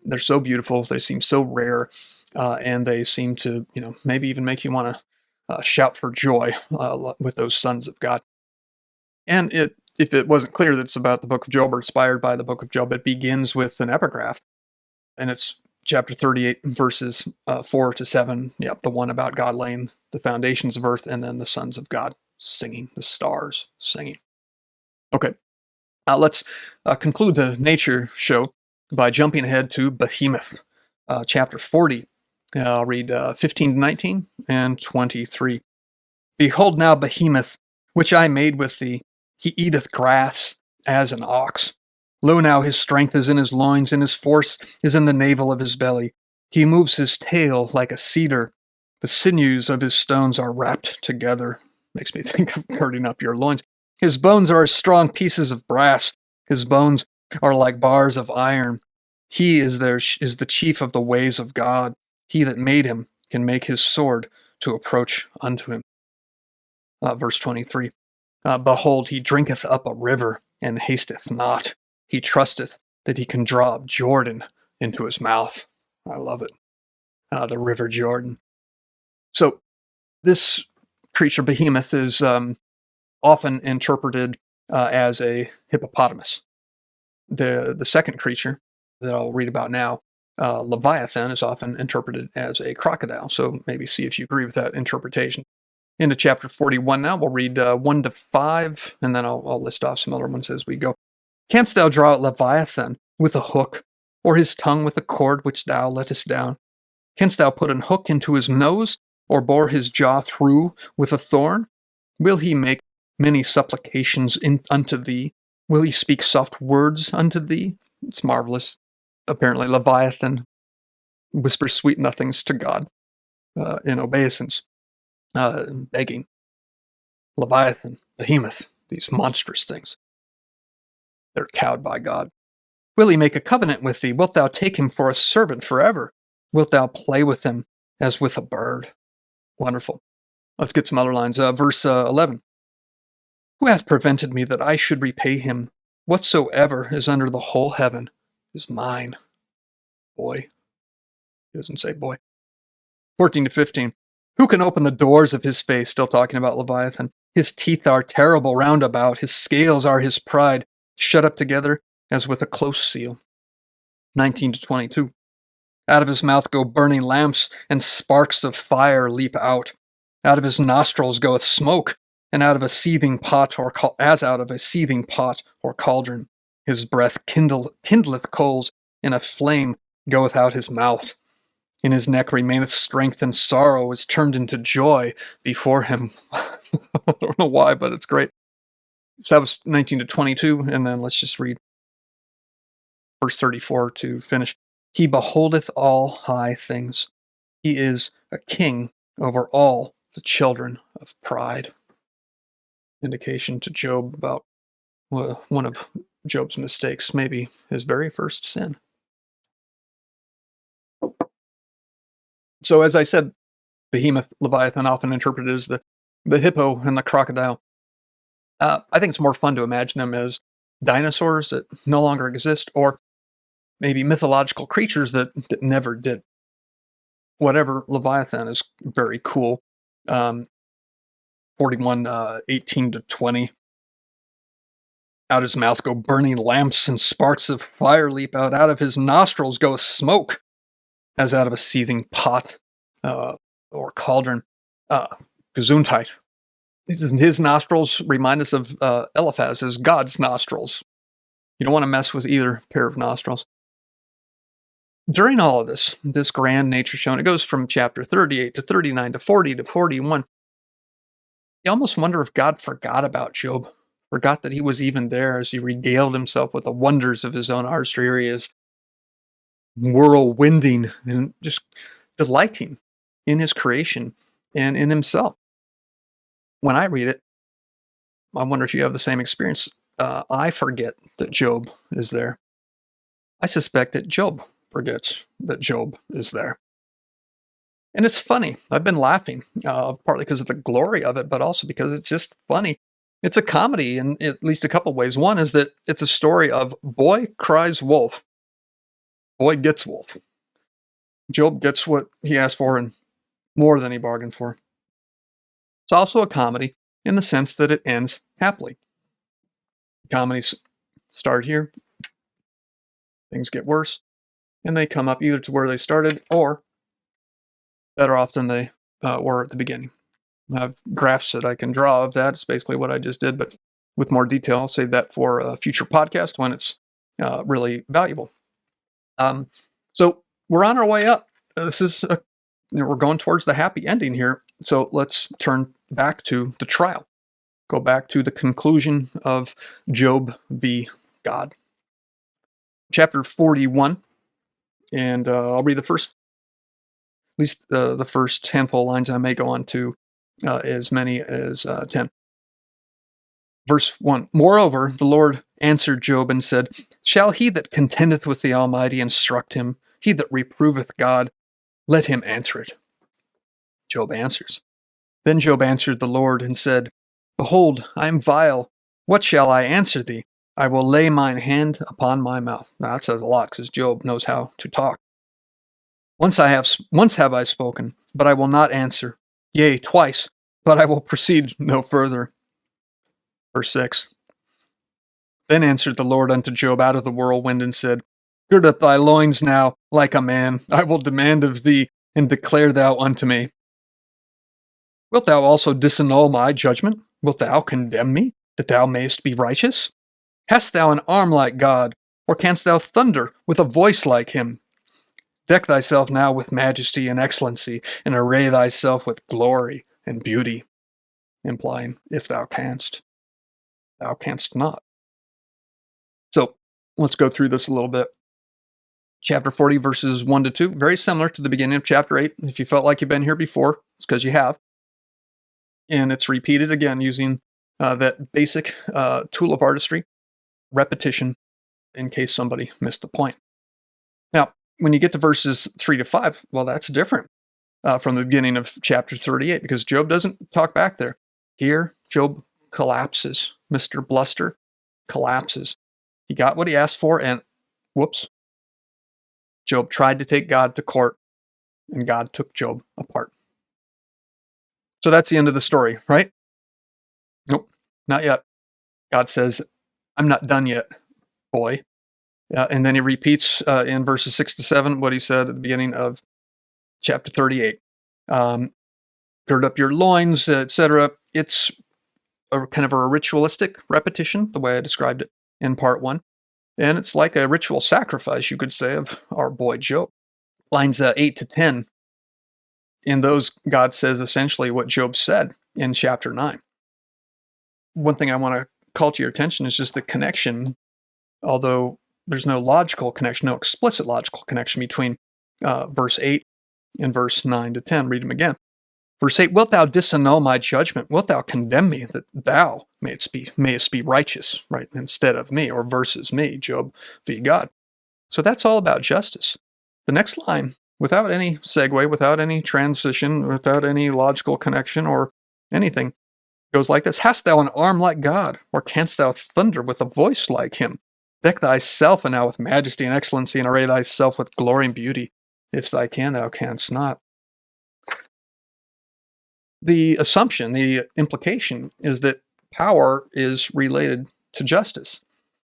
they're so beautiful. They seem so rare, and they seem to, maybe even make you want to shout for joy with those sons of God. And if it wasn't clear that it's about the book of Job or inspired by the book of Job, it begins with an epigraph, and it's chapter 38, verses 4 to 7. Yep, the one about God laying the foundations of earth, and then the sons of God singing, the stars singing. Okay, let's conclude the nature show by jumping ahead to Behemoth, chapter 40. I'll read 15 to 19 and 23. Behold now Behemoth, which I made with thee. He eateth grass as an ox. Lo now, his strength is in his loins, and his force is in the navel of his belly. He moves his tail like a cedar. The sinews of his stones are wrapped together. Makes me think of girding up your loins. His bones are as strong pieces of brass. His bones are like bars of iron. He is the chief of the ways of God. He that made him can make his sword to approach unto him. Verse 23. Behold, he drinketh up a river, and hasteth not. He trusteth that he can draw up Jordan into his mouth. I love it. The river Jordan. So this creature, Behemoth, is often interpreted as a hippopotamus. The second creature that I'll read about now, Leviathan, is often interpreted as a crocodile. So maybe see if you agree with that interpretation. Into chapter 41 now. We'll read 1 to 5, and then I'll list off some other ones as we go. Canst thou draw out Leviathan with a hook, or his tongue with a cord which thou lettest down? Canst thou put an hook into his nose, or bore his jaw through with a thorn? Will he make many supplications unto thee? Will he speak soft words unto thee? It's marvelous. Apparently Leviathan whispers sweet nothings to God in obeisance, begging. Leviathan, Behemoth, these monstrous things. They're cowed by God. Will he make a covenant with thee? Wilt thou take him for a servant forever? Wilt thou play with him as with a bird? Wonderful. Let's get some other lines. Verse 11. Who hath prevented me that I should repay him whatsoever is under the whole heaven? is mine. Boy. He doesn't say boy. 14 to 15. Who can open the doors of his face? Still talking about Leviathan. His teeth are terrible round about. His scales are his pride, shut up together as with a close seal. 19 to 22. Out of his mouth go burning lamps, and sparks of fire leap out. Out of his nostrils goeth smoke, and out of a seething pot, as out of a seething pot or cauldron. His breath kindleth coals, and a flame goeth out his mouth. In his neck remaineth strength, and sorrow is turned into joy before him. I don't know why, but it's great. So that was 19 to 22, and then let's just read verse 34 to finish. He beholdeth all high things. He is a king over all the children of pride. Indication to Job about one of Job's mistakes, maybe his very first sin. So as I said, behemoth, Leviathan, often interpreted as the hippo and the crocodile. I think it's more fun to imagine them as dinosaurs that no longer exist, or maybe mythological creatures that never did. Whatever, Leviathan is very cool. 41, 18 to 20. Out his mouth go burning lamps, and sparks of fire leap out. Out of his nostrils goeth smoke, as out of a seething pot or cauldron. Gesundheit. His nostrils remind us of Eliphaz as God's nostrils. You don't want to mess with either pair of nostrils. During all of this grand nature shown, it goes from chapter 38 to 39 to 40 to 41. You almost wonder if God forgot about Job, forgot that he was even there as he regaled himself with the wonders of his own artistry. Here he is, whirlwinding and just delighting in his creation and in himself. When I read it, I wonder if you have the same experience. I forget that Job is there. I suspect that Job forgets that Job is there. And it's funny. I've been laughing, partly because of the glory of it, but also because it's just funny. It's a comedy in at least a couple ways. One is that it's a story of boy cries wolf, boy gets wolf. Job gets what he asked for and more than he bargained for. It's also a comedy in the sense that it ends happily. Comedies start here, things get worse, and they come up either to where they started or better off than they were at the beginning. I have graphs that I can draw of that. It's basically what I just did, but with more detail. I'll save that for a future podcast when it's really valuable. So we're on our way up. We're going towards the happy ending here. So let's turn back to the trial. Go back to the conclusion of Job v. God. Chapter 41, and I'll read the first, at least the first handful of lines. I may go on to as many as 10. Verse 1, Moreover, the Lord answered Job and said, Shall he that contendeth with the Almighty instruct him? He that reproveth God, let him answer it. Job answers. Then Job answered the Lord and said, Behold, I am vile. What shall I answer thee? I will lay mine hand upon my mouth. Now that says a lot, because Job knows how to talk. Once have I spoken, but I will not answer. Yea, twice, but I will proceed no further. Verse 6. Then answered the Lord unto Job out of the whirlwind and said, Gird up thy loins now, like a man. I will demand of thee, and declare thou unto me. Wilt thou also disannul my judgment? Wilt thou condemn me, that thou mayest be righteous? Hast thou an arm like God, or canst thou thunder with a voice like him? Deck thyself now with majesty and excellency, and array thyself with glory and beauty. Implying, if thou canst not. So, let's go through this a little bit. Chapter 40, verses 1 to 2, very similar to the beginning of chapter 8. If you felt like you've been here before, it's because you have. And it's repeated again using that basic tool of artistry, repetition, in case somebody missed the point. Now, when you get to verses 3 to 5, well, that's different from the beginning of chapter 38, because Job doesn't talk back there. Here, Job collapses. Mr. Bluster collapses. He got what he asked for, and whoops, Job tried to take God to court, and God took Job apart. So that's the end of the story, right? Nope, not yet. God says, I'm not done yet, boy. And then he repeats in verses 6 to 7 what he said at the beginning of chapter 38. Gird up your loins, etc. It's a kind of a ritualistic repetition, the way I described it in part 1. And it's like a ritual sacrifice, you could say, of our boy Job. Lines 8 to 10, in those, God says essentially what Job said in chapter 9. One thing I want to call to your attention is just the connection, although there's no logical connection, no explicit logical connection between verse 8 and verse 9 to 10. Read them again. Verse 8, wilt thou disannul my judgment? Wilt thou condemn me, that thou mayest be righteous, right, instead of me, or versus me, Job v. God. So that's all about justice. The next line, without any segue, without any transition, without any logical connection or anything, goes like this. Hast thou an arm like God, or canst thou thunder with a voice like him? Deck thyself now with majesty and excellency, and array thyself with glory and beauty. If thy can, thou canst not. The assumption, the implication, is that power is related to justice,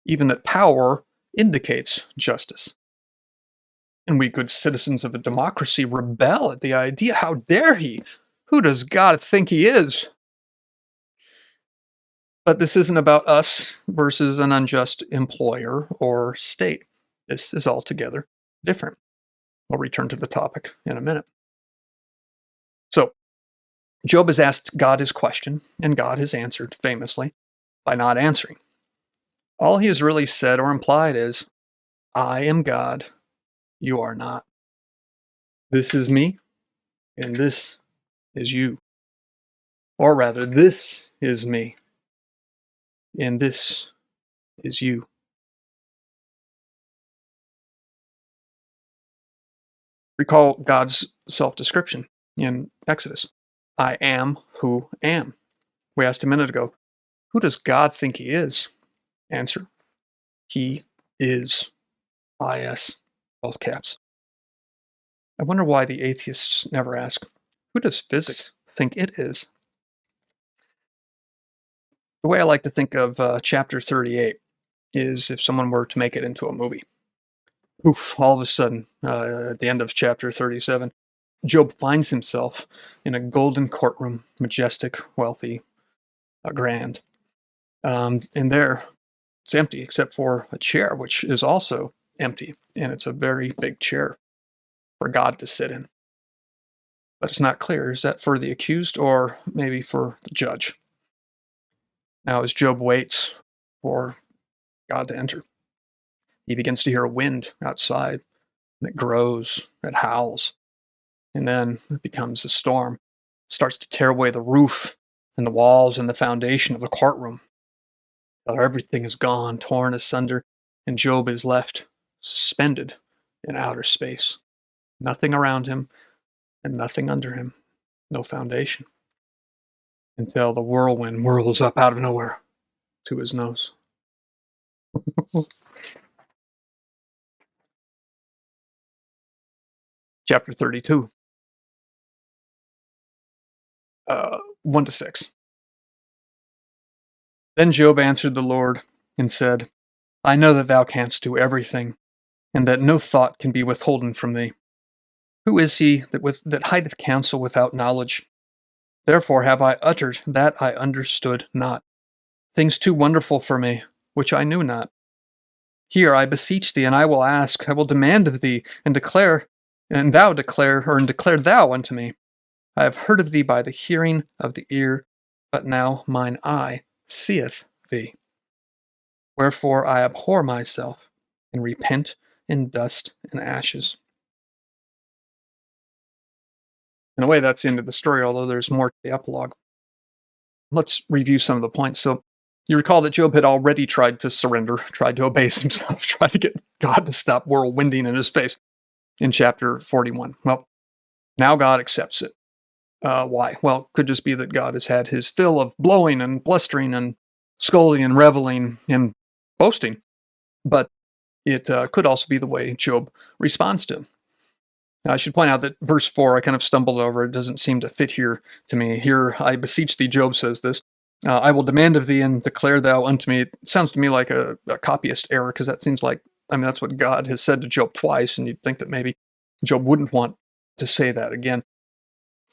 even that power indicates justice. And we good citizens of a democracy rebel at the idea. How dare he? Who does God think he is? But this isn't about us versus an unjust employer or state. This is altogether different. We'll return to the topic in a minute. So, Job has asked God his question, and God has answered famously by not answering. All he has really said or implied is, I am God, you are not. This is me, and this is you. Or rather, this is me, and this is you. Recall God's self-description in Exodus. I am who am. We asked a minute ago, who does God think he is? Answer, he is I-S, both caps. I wonder why the atheists never ask, who does physics think it is? The way I like to think of chapter 38 is if someone were to make it into a movie. Oof, all of a sudden, at the end of chapter 37, Job finds himself in a golden courtroom, majestic, wealthy, grand. And there, it's empty except for a chair, which is also empty. And it's a very big chair for God to sit in. But it's not clear. Is that for the accused or maybe for the judge? Now, as Job waits for God to enter, he begins to hear a wind outside, and it grows, it howls, and then it becomes a storm. It starts to tear away the roof and the walls and the foundation of the courtroom. Everything is gone, torn asunder, and Job is left suspended in outer space. Nothing around him and nothing under him, no foundation, until the whirlwind whirls up out of nowhere to his nose. Chapter 32, 1 to 6. Then Job answered the Lord and said, I know that thou canst do everything, and that no thought can be withholden from thee. Who is he that hideth counsel without knowledge? Therefore have I uttered that I understood not, things too wonderful for me, which I knew not. Hear, I beseech thee, and I will ask, I will demand of thee, and declare thou unto me. I have heard of thee by the hearing of the ear, but now mine eye seeth thee. Wherefore I abhor myself, and repent in dust and ashes. In a way, that's the end of the story, although there's more to the epilogue. Let's review some of the points. So, you recall that Job had already tried to surrender, tried to abase himself, tried to get God to stop whirlwinding in his face in chapter 41. Well, now God accepts it. Why? Well, it could just be that God has had his fill of blowing and blustering and scolding and reveling and boasting. But it could also be the way Job responds to him. Now, I should point out that verse 4, I kind of stumbled over. It doesn't seem to fit here to me. Here, I beseech thee, Job says this. I will demand of thee and declare thou unto me. It sounds to me like a copyist error, because that seems like, that's what God has said to Job twice, and you'd think that maybe Job wouldn't want to say that again.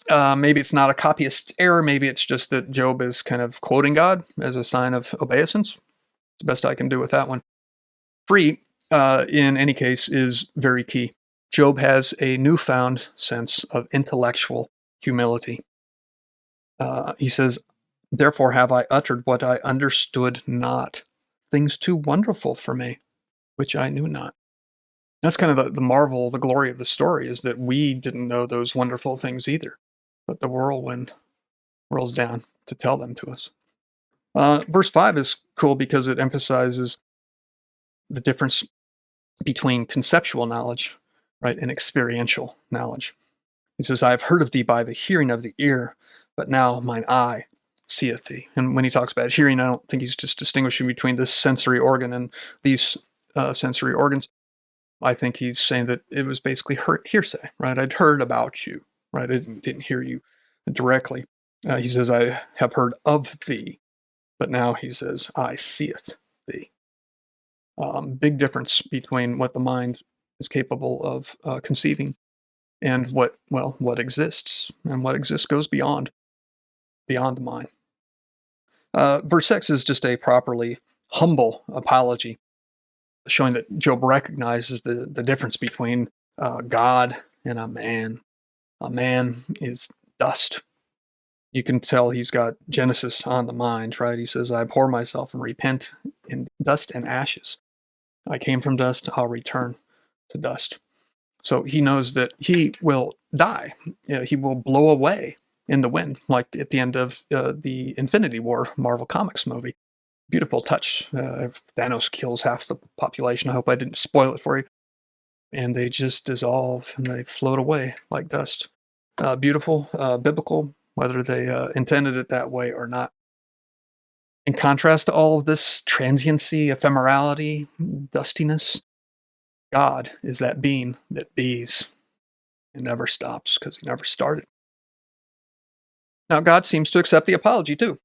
Maybe it's not a copyist error. Maybe it's just that Job is kind of quoting God as a sign of obeisance. It's the best I can do with that one. 3, in any case, is very key. Job has a newfound sense of intellectual humility. He says, therefore have I uttered what I understood not, things too wonderful for me, which I knew not. That's kind of the marvel, the glory of the story, is that we didn't know those wonderful things either, but the whirlwind rolls down to tell them to us. Verse 5 is cool because it emphasizes the difference between conceptual knowledge, right, and experiential knowledge. He says, I have heard of thee by the hearing of the ear, but now mine eye seeth thee. And when he talks about hearing, I don't think he's just distinguishing between this sensory organ and these sensory organs. I think he's saying that it was basically hearsay, right? I'd heard about you, right? I didn't hear you directly. He says, I have heard of thee, but now he says, I seeth thee. Big difference between what the mind is capable of conceiving and what exists. And what exists goes beyond the mind. Verse 6 is just a properly humble apology, showing that Job recognizes the difference between God and a man. A man is dust. You can tell he's got Genesis on the mind, right? He says, I abhor myself and repent in dust and ashes. I came from dust, I'll return to dust. So he knows that he will die. He will blow away in the wind, like at the end of the Infinity War Marvel Comics movie. Beautiful touch. Thanos kills half the population. I hope I didn't spoil it for you. And they just dissolve and they float away like dust. Beautiful, biblical, whether they intended it that way or not. In contrast to all of this transiency, ephemerality, dustiness, God is that being that bees. It never stops because he never started. Now, God seems to accept the apology too.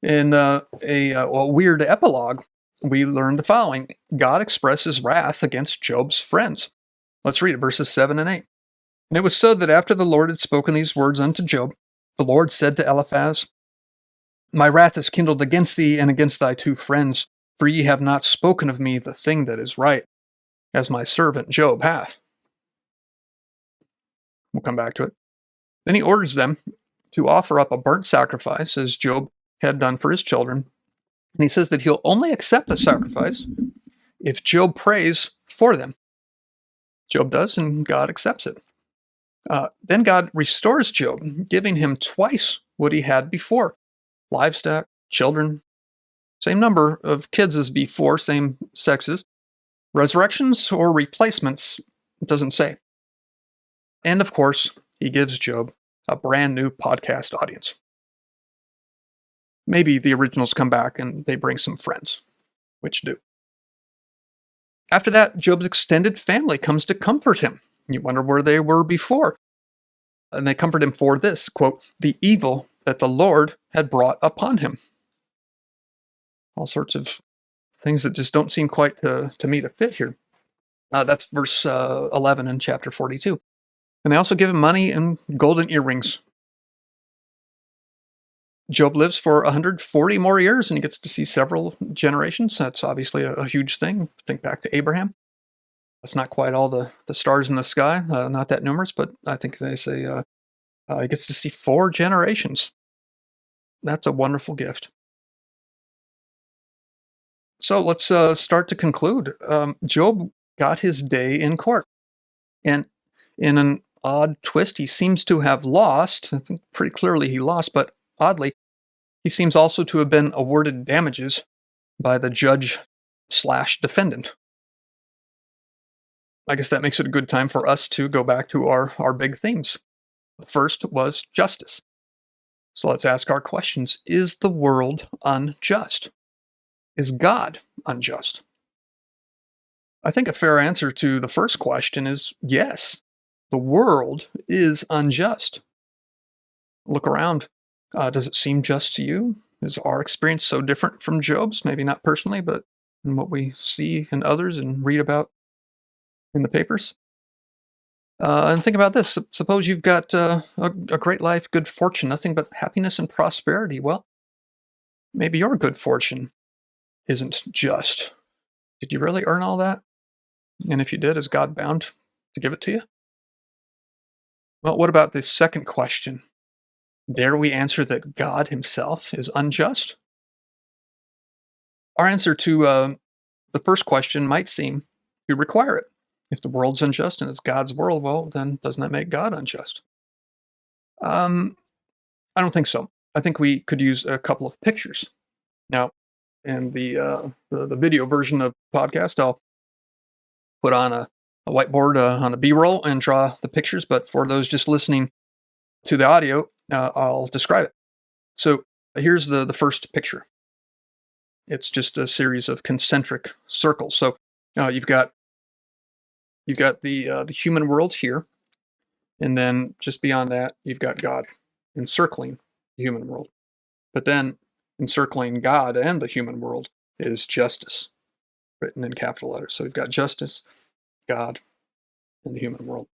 In a weird epilogue, we learn the following. God expresses wrath against Job's friends. Let's read it, verses 7 and 8. And it was so that after the Lord had spoken these words unto Job, the Lord said to Eliphaz, my wrath is kindled against thee and against thy 2 friends, for ye have not spoken of me the thing that is right, as my servant Job hath. We'll come back to it. Then he orders them to offer up a burnt sacrifice, as Job had done for his children. And he says that he'll only accept the sacrifice if Job prays for them. Job does, and God accepts it. Then God restores Job, giving him twice what he had before. Livestock, children, same number of kids as before, same sexes. Resurrections or replacements, it doesn't say. And of course, he gives Job a brand new podcast audience. Maybe the originals come back and they bring some friends, which do. After that, Job's extended family comes to comfort him. You wonder where they were before. And they comfort him for this, quote, the evil that the Lord had brought upon him. All sorts of things that just don't seem quite to me to fit here. That's verse 11 in chapter 42. And they also give him money and golden earrings. Job lives for 140 more years and he gets to see several generations. That's obviously a huge thing. Think back to Abraham. That's not quite all the stars in the sky, not that numerous, but I think they say he gets to see 4 generations. That's a wonderful gift. So let's start to conclude. Job got his day in court. And in an odd twist, he seems to have lost. I think pretty clearly he lost, but oddly, he seems also to have been awarded damages by the judge/defendant. I guess that makes it a good time for us to go back to our big themes. The first was justice. So let's ask our questions. Is the world unjust? Is God unjust? I think a fair answer to the first question is yes. The world is unjust. Look around. Does it seem just to you? Is our experience so different from Job's? Maybe not personally, but in what we see in others and read about in the papers. And think about this. Suppose you've got a great life, good fortune, nothing but happiness and prosperity. Well, maybe your good fortune isn't just. Did you really earn all that? And if you did, is God bound to give it to you? Well, what about the second question? Dare we answer that God himself is unjust? Our answer to the first question might seem to require it. If the world's unjust and it's God's world, well, then doesn't that make God unjust? Um, I don't think so. I think we could use a couple of pictures. Now, in the video version of the podcast, I'll put on a whiteboard on a B-roll and draw the pictures. But for those just listening to the audio, I'll describe it. So here's the first picture. It's just a series of concentric circles. So you've got the human world here, and then just beyond that, you've got God encircling the human world. But then encircling God and the human world is justice, written in capital letters. So we've got justice, God, and the human world.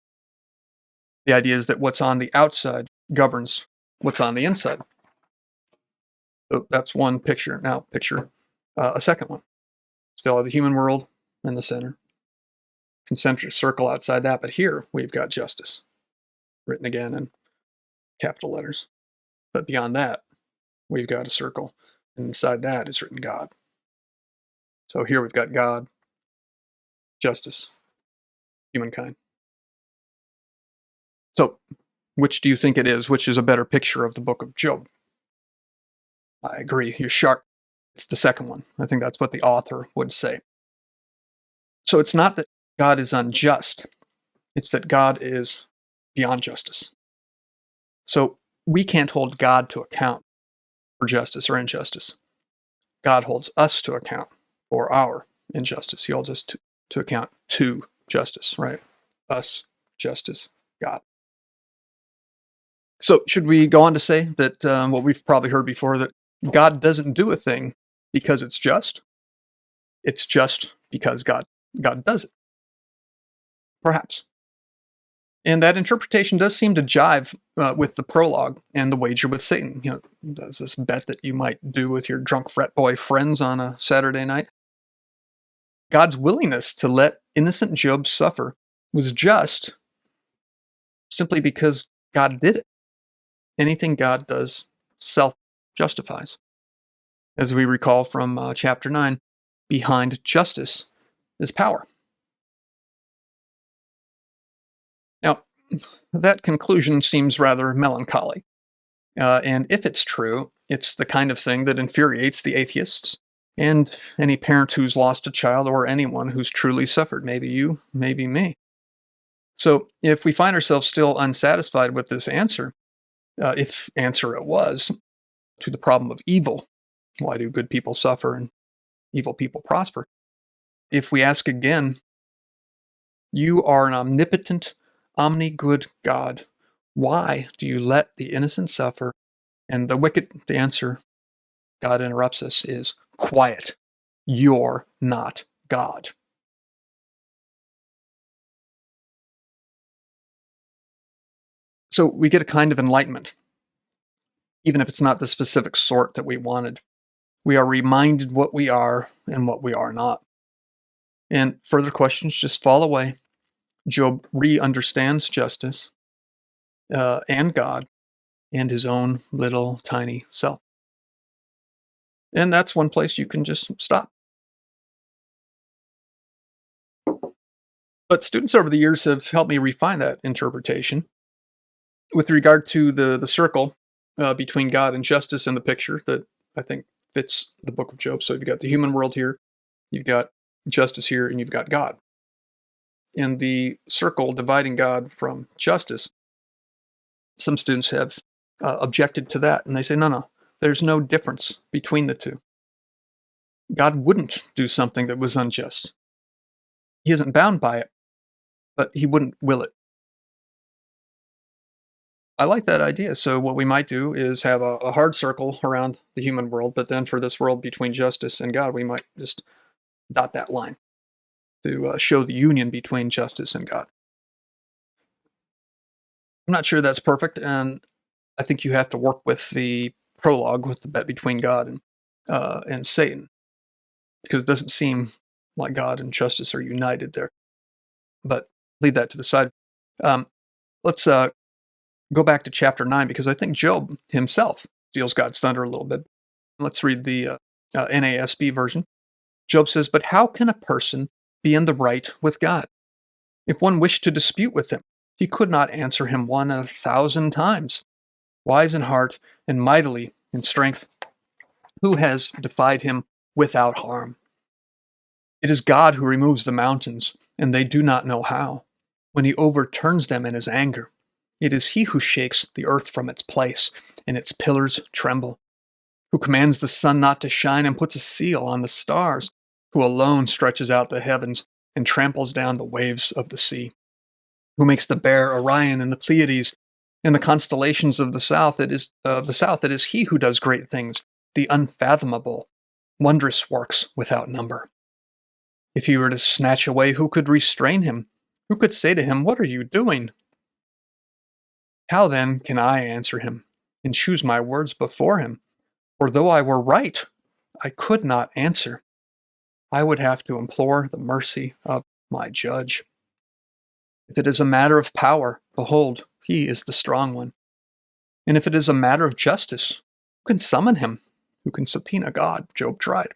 The idea is that what's on the outside governs what's on the inside. So that's one picture. Now picture a second one. Still have the human world in the center. Concentric circle outside that, but here we've got justice, written again in capital letters. But beyond that, we've got a circle, and inside that is written God. So here we've got God, justice, humankind. So which do you think it is? Which is a better picture of the book of Job? I agree, you're sharp. It's the second one. I think that's what the author would say. So it's not that God is unjust, it's that God is beyond justice. So we can't hold God to account for justice or injustice. God holds us to account for our injustice. He holds us to account to justice, right? Us, justice, God. So should we go on to say that what we've probably heard before, that God doesn't do a thing because it's just? It's just because God does it. Perhaps. And that interpretation does seem to jive with the prologue and the wager with Satan. You know, there's this bet that you might do with your drunk frat boy friends on a Saturday night. God's willingness to let innocent Job suffer was just simply because God did it. Anything God does self-justifies. As we recall from chapter 9, behind justice is power. Now, that conclusion seems rather melancholy. And if it's true, it's the kind of thing that infuriates the atheists and any parent who's lost a child or anyone who's truly suffered. Maybe you, maybe me. So if we find ourselves still unsatisfied with this answer, if answer it was, to the problem of evil, why do good people suffer and evil people prosper? If we ask again, you are an omnipotent, omni-good God. Why do you let the innocent suffer and the wicked? The answer, God interrupts us, is quiet. You're not God. So we get a kind of enlightenment, even if it's not the specific sort that we wanted. We are reminded what we are and what we are not. And further questions just fall away. Job re-understands justice and God and his own little tiny self. And that's one place you can just stop. But students over the years have helped me refine that interpretation. With regard to the circle between God and justice in the picture that I think fits the book of Job. So you've got the human world here, you've got justice here, and you've got God. In the circle dividing God from justice, some students have objected to that, and they say, no, there's no difference between the two. God wouldn't do something that was unjust. He isn't bound by it, but he wouldn't will it. I like that idea. So what we might do is have a hard circle around the human world, but then for this world between justice and God, we might just dot that line to show the union between justice and God. I'm not sure that's perfect, and I think you have to work with the prologue with the bet between God and Satan, because it doesn't seem like God and justice are united there. But leave that to the side. Um, let's go back to chapter 9, because I think Job himself steals God's thunder a little bit. Let's read the NASB version. Job says, "But how can a person be in the right with God? If one wished to dispute with him, he could not answer him 1,000 times. Wise in heart and mightily in strength, who has defied him without harm? It is God who removes the mountains, and they do not know how, when he overturns them in his anger. It is he who shakes the earth from its place, and its pillars tremble, who commands the sun not to shine and puts a seal on the stars, who alone stretches out the heavens and tramples down the waves of the sea, who makes the bear Orion and the Pleiades and the constellations of the south. It is he who does great things, the unfathomable, wondrous works without number. If he were to snatch away, who could restrain him? Who could say to him, 'What are you doing?' How then can I answer him and choose my words before him? For though I were right, I could not answer. I would have to implore the mercy of my judge. If it is a matter of power, behold, he is the strong one. And if it is a matter of justice, who can summon him? Who can subpoena God?" Job tried.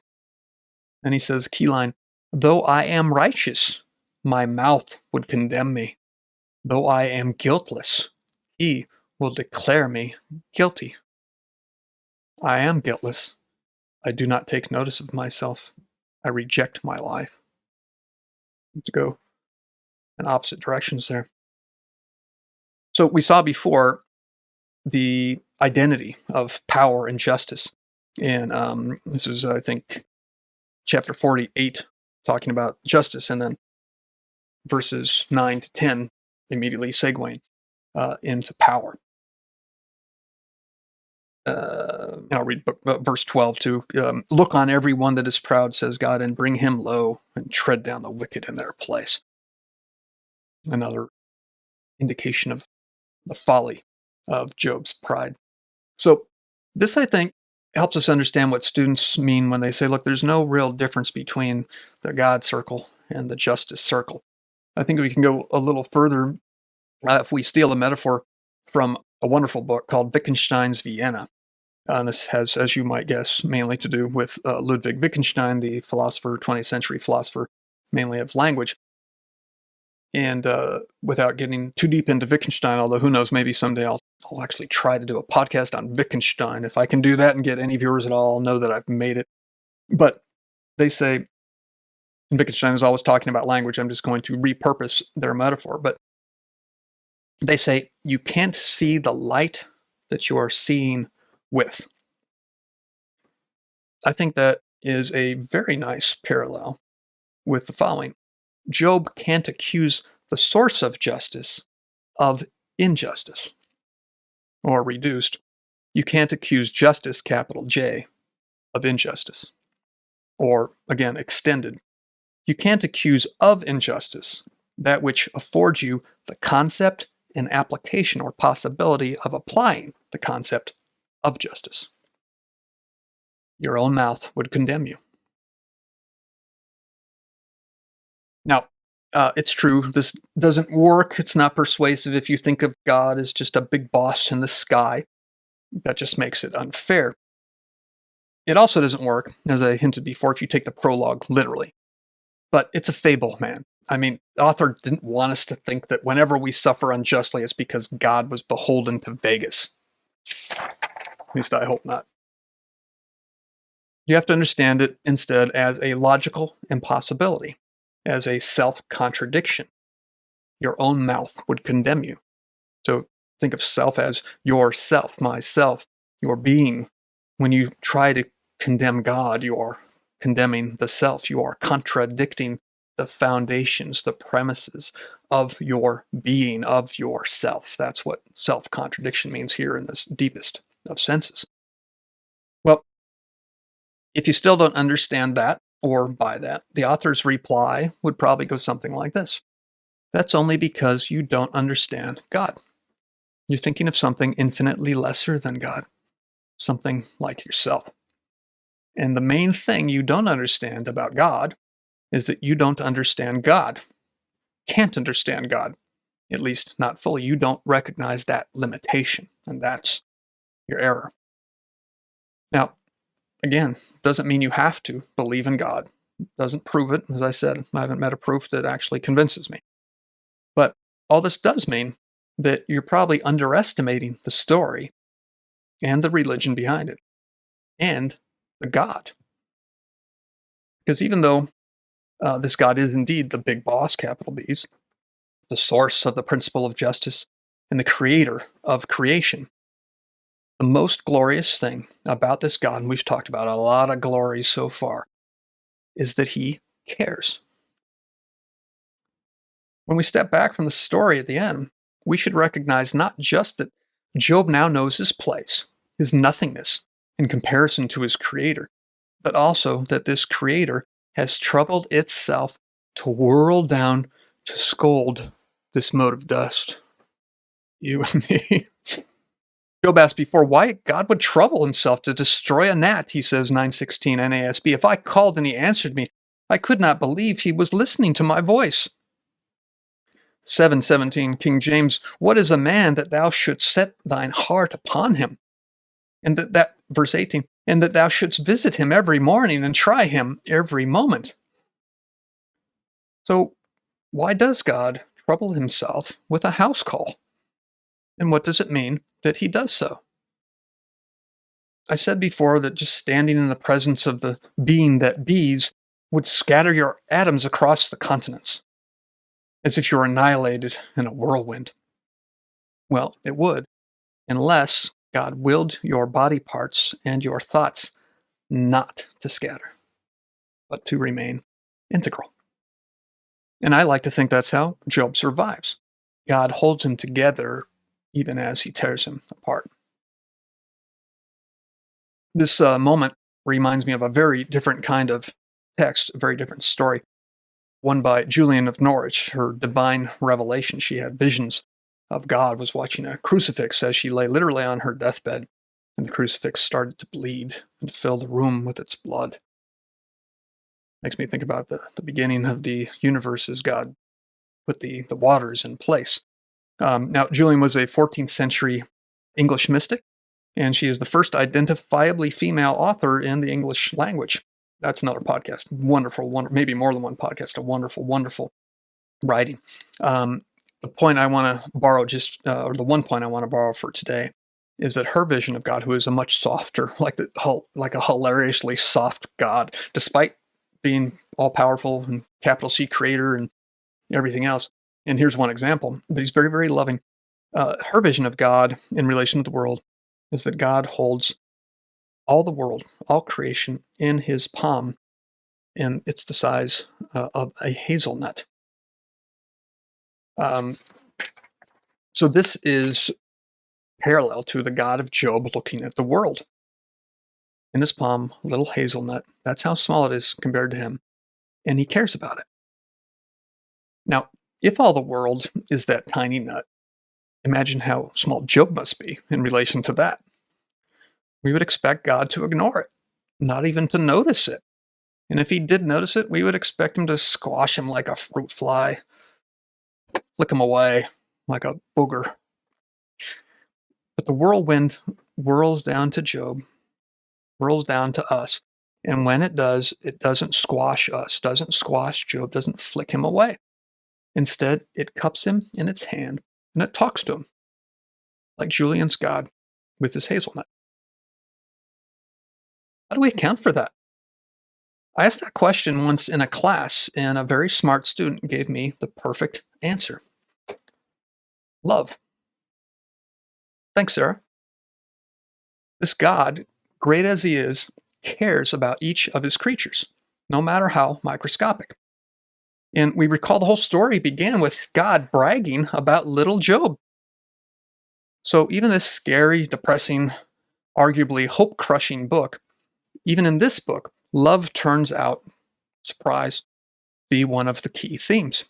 And he says, key line, "Though I am righteous, my mouth would condemn me. Though I am guiltless, he will declare me guilty. I am guiltless. I do not take notice of myself. I reject my life." To go in opposite directions there. So we saw before the identity of power and justice. And this is, I think, chapter 48, talking about justice, and then verses 9 to 10 immediately segueing into power. And I'll read verse 12 too. "Look on every one that is proud, says God, and bring him low, and tread down the wicked in their place." Another indication of the folly of Job's pride. So this, I think, helps us understand what students mean when they say, look, there's no real difference between the God circle and the justice circle. I think we can go a little further if we steal a metaphor from a wonderful book called Wittgenstein's Vienna. And this has, as you might guess, mainly to do with Ludwig Wittgenstein, the philosopher, 20th century philosopher, mainly of language. And without getting too deep into Wittgenstein, although who knows, maybe someday I'll actually try to do a podcast on Wittgenstein. If I can do that and get any viewers at all, I'll know that I've made it. But they say, and Wittgenstein is always talking about language, I'm just going to repurpose their metaphor, but they say, you can't see the light that you are seeing with. I think that is a very nice parallel with the following. Job can't accuse the source of justice of injustice. Or reduced, you can't accuse justice, capital J, of injustice. Or, again, extended, you can't accuse of injustice that which affords you the concept and application or possibility of applying the concept of justice. Your own mouth would condemn you. Now, it's true, this doesn't work. It's not persuasive if you think of God as just a big boss in the sky. That just makes it unfair. It also doesn't work, as I hinted before, if you take the prologue literally. But it's a fable, man. I mean, the author didn't want us to think that whenever we suffer unjustly, it's because God was beholden to Vegas. At least I hope not. You have to understand it instead as a logical impossibility, as a self-contradiction. Your own mouth would condemn you. So think of self as yourself, myself, your being. When you try to condemn God, you are condemning the self. You are contradicting the foundations, the premises of your being, of yourself. That's what self-contradiction means here in this deepest of senses. Well, if you still don't understand that or buy that, the author's reply would probably go something like this. That's only because you don't understand God. You're thinking of something infinitely lesser than God, something like yourself. And the main thing you don't understand about God is that you don't understand God. Can't understand God, at least not fully. You don't recognize that limitation, and that's your error. Now, again, doesn't mean you have to believe in God. Doesn't prove it. As I said, I haven't met a proof that actually convinces me. But all this does mean that you're probably underestimating the story and the religion behind it and the God. Because even though this God is indeed the big boss, capital B's, the source of the principle of justice, and the creator of creation, the most glorious thing about this God, and we've talked about a lot of glories so far, is that he cares. When we step back from the story at the end, we should recognize not just that Job now knows his place, his nothingness, in comparison to his creator, but also that this creator has troubled itself to whirl down to scold this mote of dust. You and me. Job asked before why God would trouble himself to destroy a gnat, he says, 9:16 NASB. If I called and he answered me, I could not believe he was listening to my voice. 7:17 King James, what is a man that thou shouldst set thine heart upon him? And that verse 18, and that thou shouldst visit him every morning and try him every moment. So why does God trouble himself with a house call? And what does it mean that he does so? I said before that just standing in the presence of the being that bees would scatter your atoms across the continents, as if you were annihilated in a whirlwind. Well, it would, unless God willed your body parts and your thoughts not to scatter, but to remain integral. And I like to think that's how Job survives. God holds him together even as he tears him apart. This moment reminds me of a very different kind of text, a very different story. One by Julian of Norwich, her divine revelation. She had visions of God, was watching a crucifix as she lay literally on her deathbed, and the crucifix started to bleed and fill the room with its blood. Makes me think about the beginning of the universe as God put the waters in place. Now, Julian was a 14th century English mystic, and she is the first identifiably female author in the English language. That's another podcast. Wonderful, maybe more than one podcast. A wonderful, wonderful writing. The point I want to borrow or the one point I want to borrow for today is that her vision of God, who is a much softer, like a hilariously soft God, despite being all-powerful and capital C creator and everything else. And here's one example, but he's very, very loving. Her vision of God in relation to the world is that God holds all the world, all creation, in his palm, and it's the size of a hazelnut. So this is parallel to the God of Job looking at the world. In his palm, a little hazelnut. That's how small it is compared to him, and he cares about it. Now, if all the world is that tiny nut, imagine how small Job must be in relation to that. We would expect God to ignore it, not even to notice it. And if he did notice it, we would expect him to squash him like a fruit fly, flick him away like a booger. But the whirlwind whirls down to Job, whirls down to us. And when it does, it doesn't squash us, doesn't squash Job, doesn't flick him away. Instead, it cups him in its hand and it talks to him, like Julian's God with his hazelnut. How do we account for that? I asked that question once in a class, and a very smart student gave me the perfect answer. Love. Thanks, Sarah. This God, great as he is, cares about each of his creatures, no matter how microscopic. And we recall the whole story began with God bragging about little Job. So even this scary, depressing, arguably hope-crushing book, even in this book, love turns out, surprise, be one of the key themes.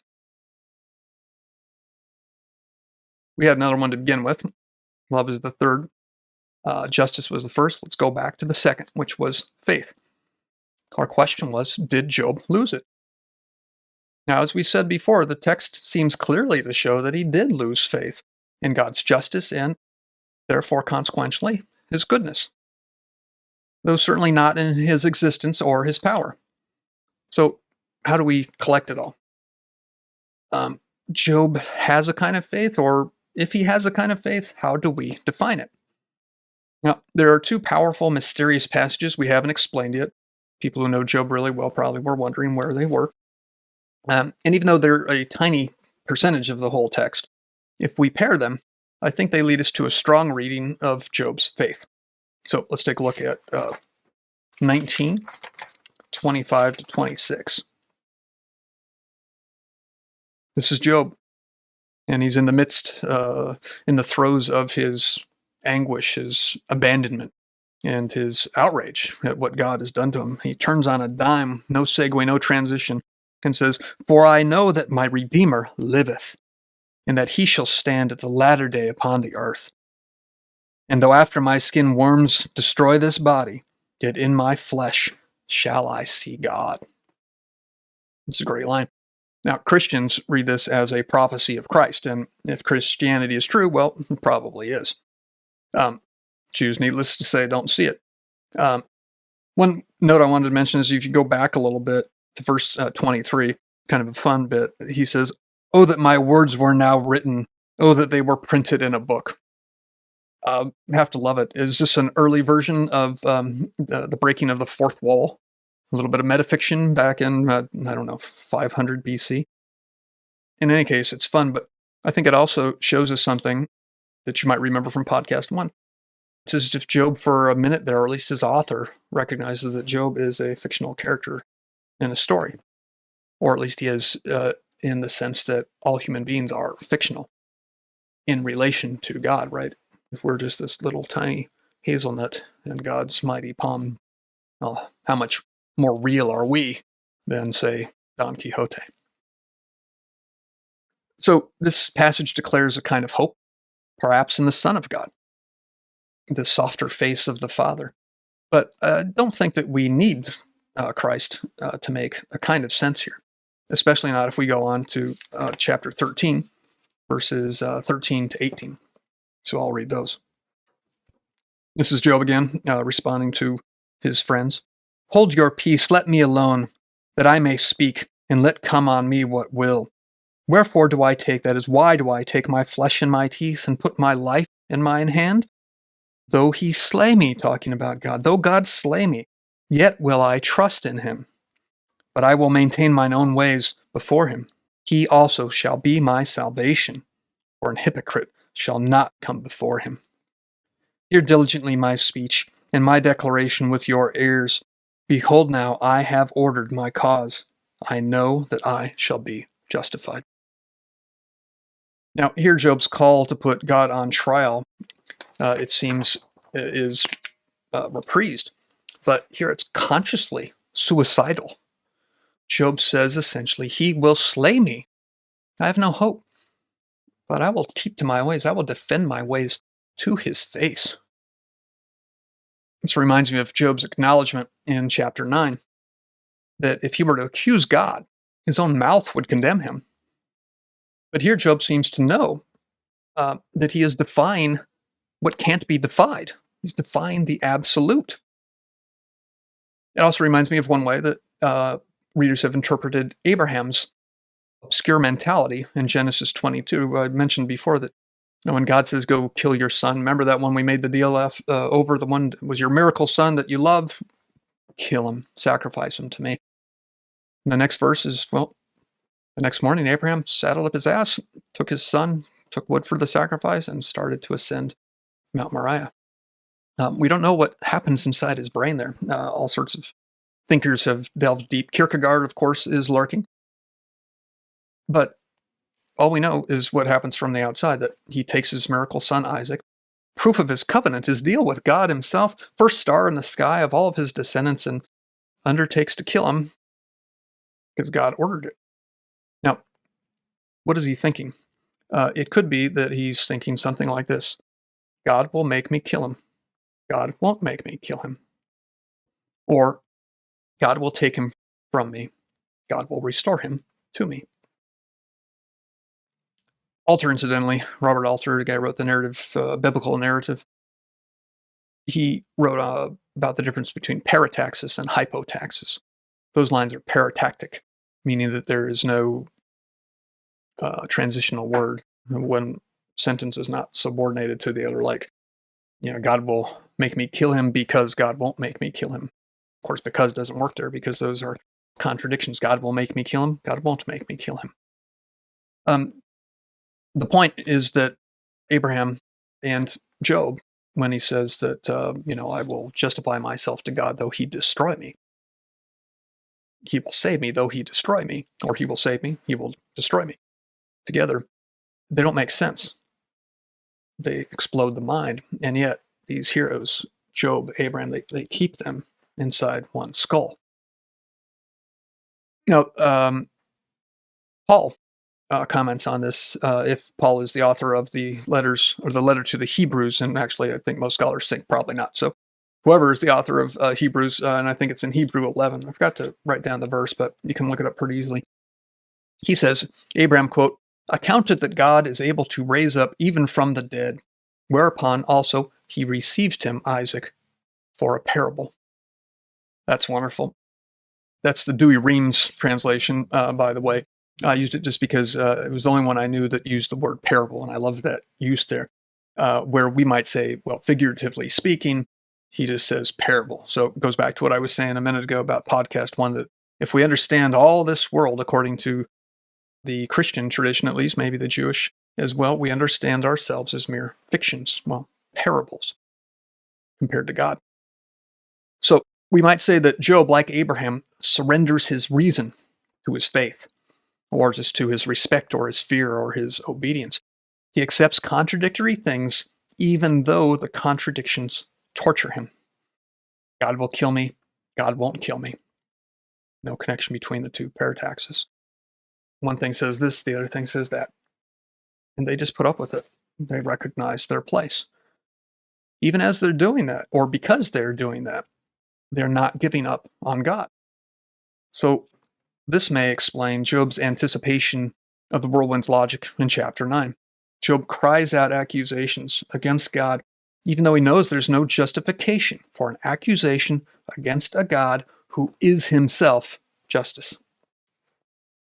We had another one to begin with. Love is the third. Justice was the first. Let's go back to the second, which was faith. Our question was, did Job lose it? Now, as we said before, the text seems clearly to show that he did lose faith in God's justice and, therefore, consequentially, his goodness, though certainly not in his existence or his power. So, how do we collect it all? Job has a kind of faith, or if he has a kind of faith, how do we define it? Now, there are two powerful, mysterious passages we haven't explained yet. People who know Job really well probably were wondering where they were. And even though they're a tiny percentage of the whole text, if we pair them, I think they lead us to a strong reading of Job's faith. So let's take a look at 19, 25 to 26. This is Job, and he's in the midst, in the throes of his anguish, his abandonment, and his outrage at what God has done to him. He turns on a dime, no segue, no transition, and says, "For I know that my Redeemer liveth, and that he shall stand at the latter day upon the earth. And though after my skin worms destroy this body, yet in my flesh shall I see God." It's a great line. Now, Christians read this as a prophecy of Christ, and if Christianity is true, well, it probably is. Jews, needless to say, don't see it. One note I wanted to mention is if you go back a little bit to verse 23, kind of a fun bit, he says, "Oh, that my words were now written. Oh, that they were printed in a book." You have to love it. Is this an early version of the breaking of the fourth wall? A little bit of metafiction back in, 500 BC. In any case, it's fun, but I think it also shows us something that you might remember from podcast 1. It's as if Job, for a minute there, or at least his author, recognizes that Job is a fictional character in a story. Or at least he is in the sense that all human beings are fictional in relation to God, right? If we're just this little tiny hazelnut in God's mighty palm, well, how much more real are we than, say, Don Quixote? So this passage declares a kind of hope, perhaps in the Son of God, the softer face of the Father. But don't think that we need Christ to make a kind of sense here, especially not if we go on to chapter 13, verses 13 to 18. So I'll read those. This is Job again, responding to his friends. "Hold your peace, let me alone, that I may speak, and let come on me what will. Wherefore do I take, that is, why do I take my flesh in my teeth, and put my life in mine hand? Though he slay me," talking about God, "though God slay me, yet will I trust in him. But I will maintain mine own ways before him. He also shall be my salvation, for an hypocrite shall not come before him. Hear diligently my speech, and my declaration with your ears. Behold now, I have ordered my cause. I know that I shall be justified." Now, here Job's call to put God on trial, it seems, is reprised. But here it's consciously suicidal. Job says essentially, "He will slay me. I have no hope. But I will keep to my ways. I will defend my ways to his face." This reminds me of Job's acknowledgement in chapter 9 that if he were to accuse God, his own mouth would condemn him. But here Job seems to know that he is defying what can't be defied. He's defying the absolute. It also reminds me of one way that readers have interpreted Abraham's obscure mentality in Genesis 22. I mentioned before that when God says, "Go kill your son," remember that one we made the deal over, the one that was your miracle son that you love? Kill him, sacrifice him to me. And the next verse is, well, the next morning Abraham saddled up his ass, took his son, took wood for the sacrifice, and started to ascend Mount Moriah. We don't know what happens inside his brain there. All sorts of thinkers have delved deep. Kierkegaard, of course, is lurking. But all we know is what happens from the outside, that he takes his miracle son Isaac, proof of his covenant, his deal with God himself, first star in the sky of all of his descendants, and undertakes to kill him because God ordered it. Now, what is he thinking? It could be that he's thinking something like this: God will make me kill him. God won't make me kill him. Or God will take him from me. God will restore him to me. Alter, incidentally, Robert Alter, the guy who wrote the narrative, biblical narrative, he wrote about the difference between parataxis and hypotaxis. Those lines are paratactic, meaning that there is no transitional word. One sentence is not subordinated to the other, like, God will make me kill him because God won't make me kill him. Of course, because doesn't work there, because those are contradictions. God will make me kill him. God won't make me kill him. The point is that Abraham and Job, when he says that, I will justify myself to God, though he destroy me. He will save me, though he destroy me. Or he will save me, he will destroy me. Together, they don't make sense. They explode the mind. And yet, these heroes, Job, Abraham, they keep them inside one skull. Now, Paul comments on this. If Paul is the author of the letters, or the letter to the Hebrews, and actually I think most scholars think probably not. So whoever is the author of Hebrews, and I think it's in Hebrew 11. I forgot to write down the verse, but you can look it up pretty easily. He says, Abraham, quote, accounted that God is able to raise up even from the dead, whereupon also he received him, Isaac, for a parable. That's wonderful. That's the Dewey Reams translation, by the way. I used it just because it was the only one I knew that used the word parable, and I love that use there, where we might say, well, figuratively speaking, he just says parable. So it goes back to what I was saying a minute ago about podcast one, that if we understand all this world according to the Christian tradition, at least, maybe the Jewish as well, we understand ourselves as mere fictions, well, parables, compared to God. So we might say that Job, like Abraham, surrenders his reason to his faith, or just to his respect or his fear or his obedience. He accepts contradictory things even though the contradictions torture him. God will kill me. God won't kill me. No connection between the two parataxes. One thing says this, the other thing says that. And they just put up with it. They recognize their place. Even as they're doing that, or because they're doing that, they're not giving up on God. So this may explain Job's anticipation of the whirlwind's logic in chapter 9. Job cries out accusations against God, even though he knows there's no justification for an accusation against a God who is himself justice,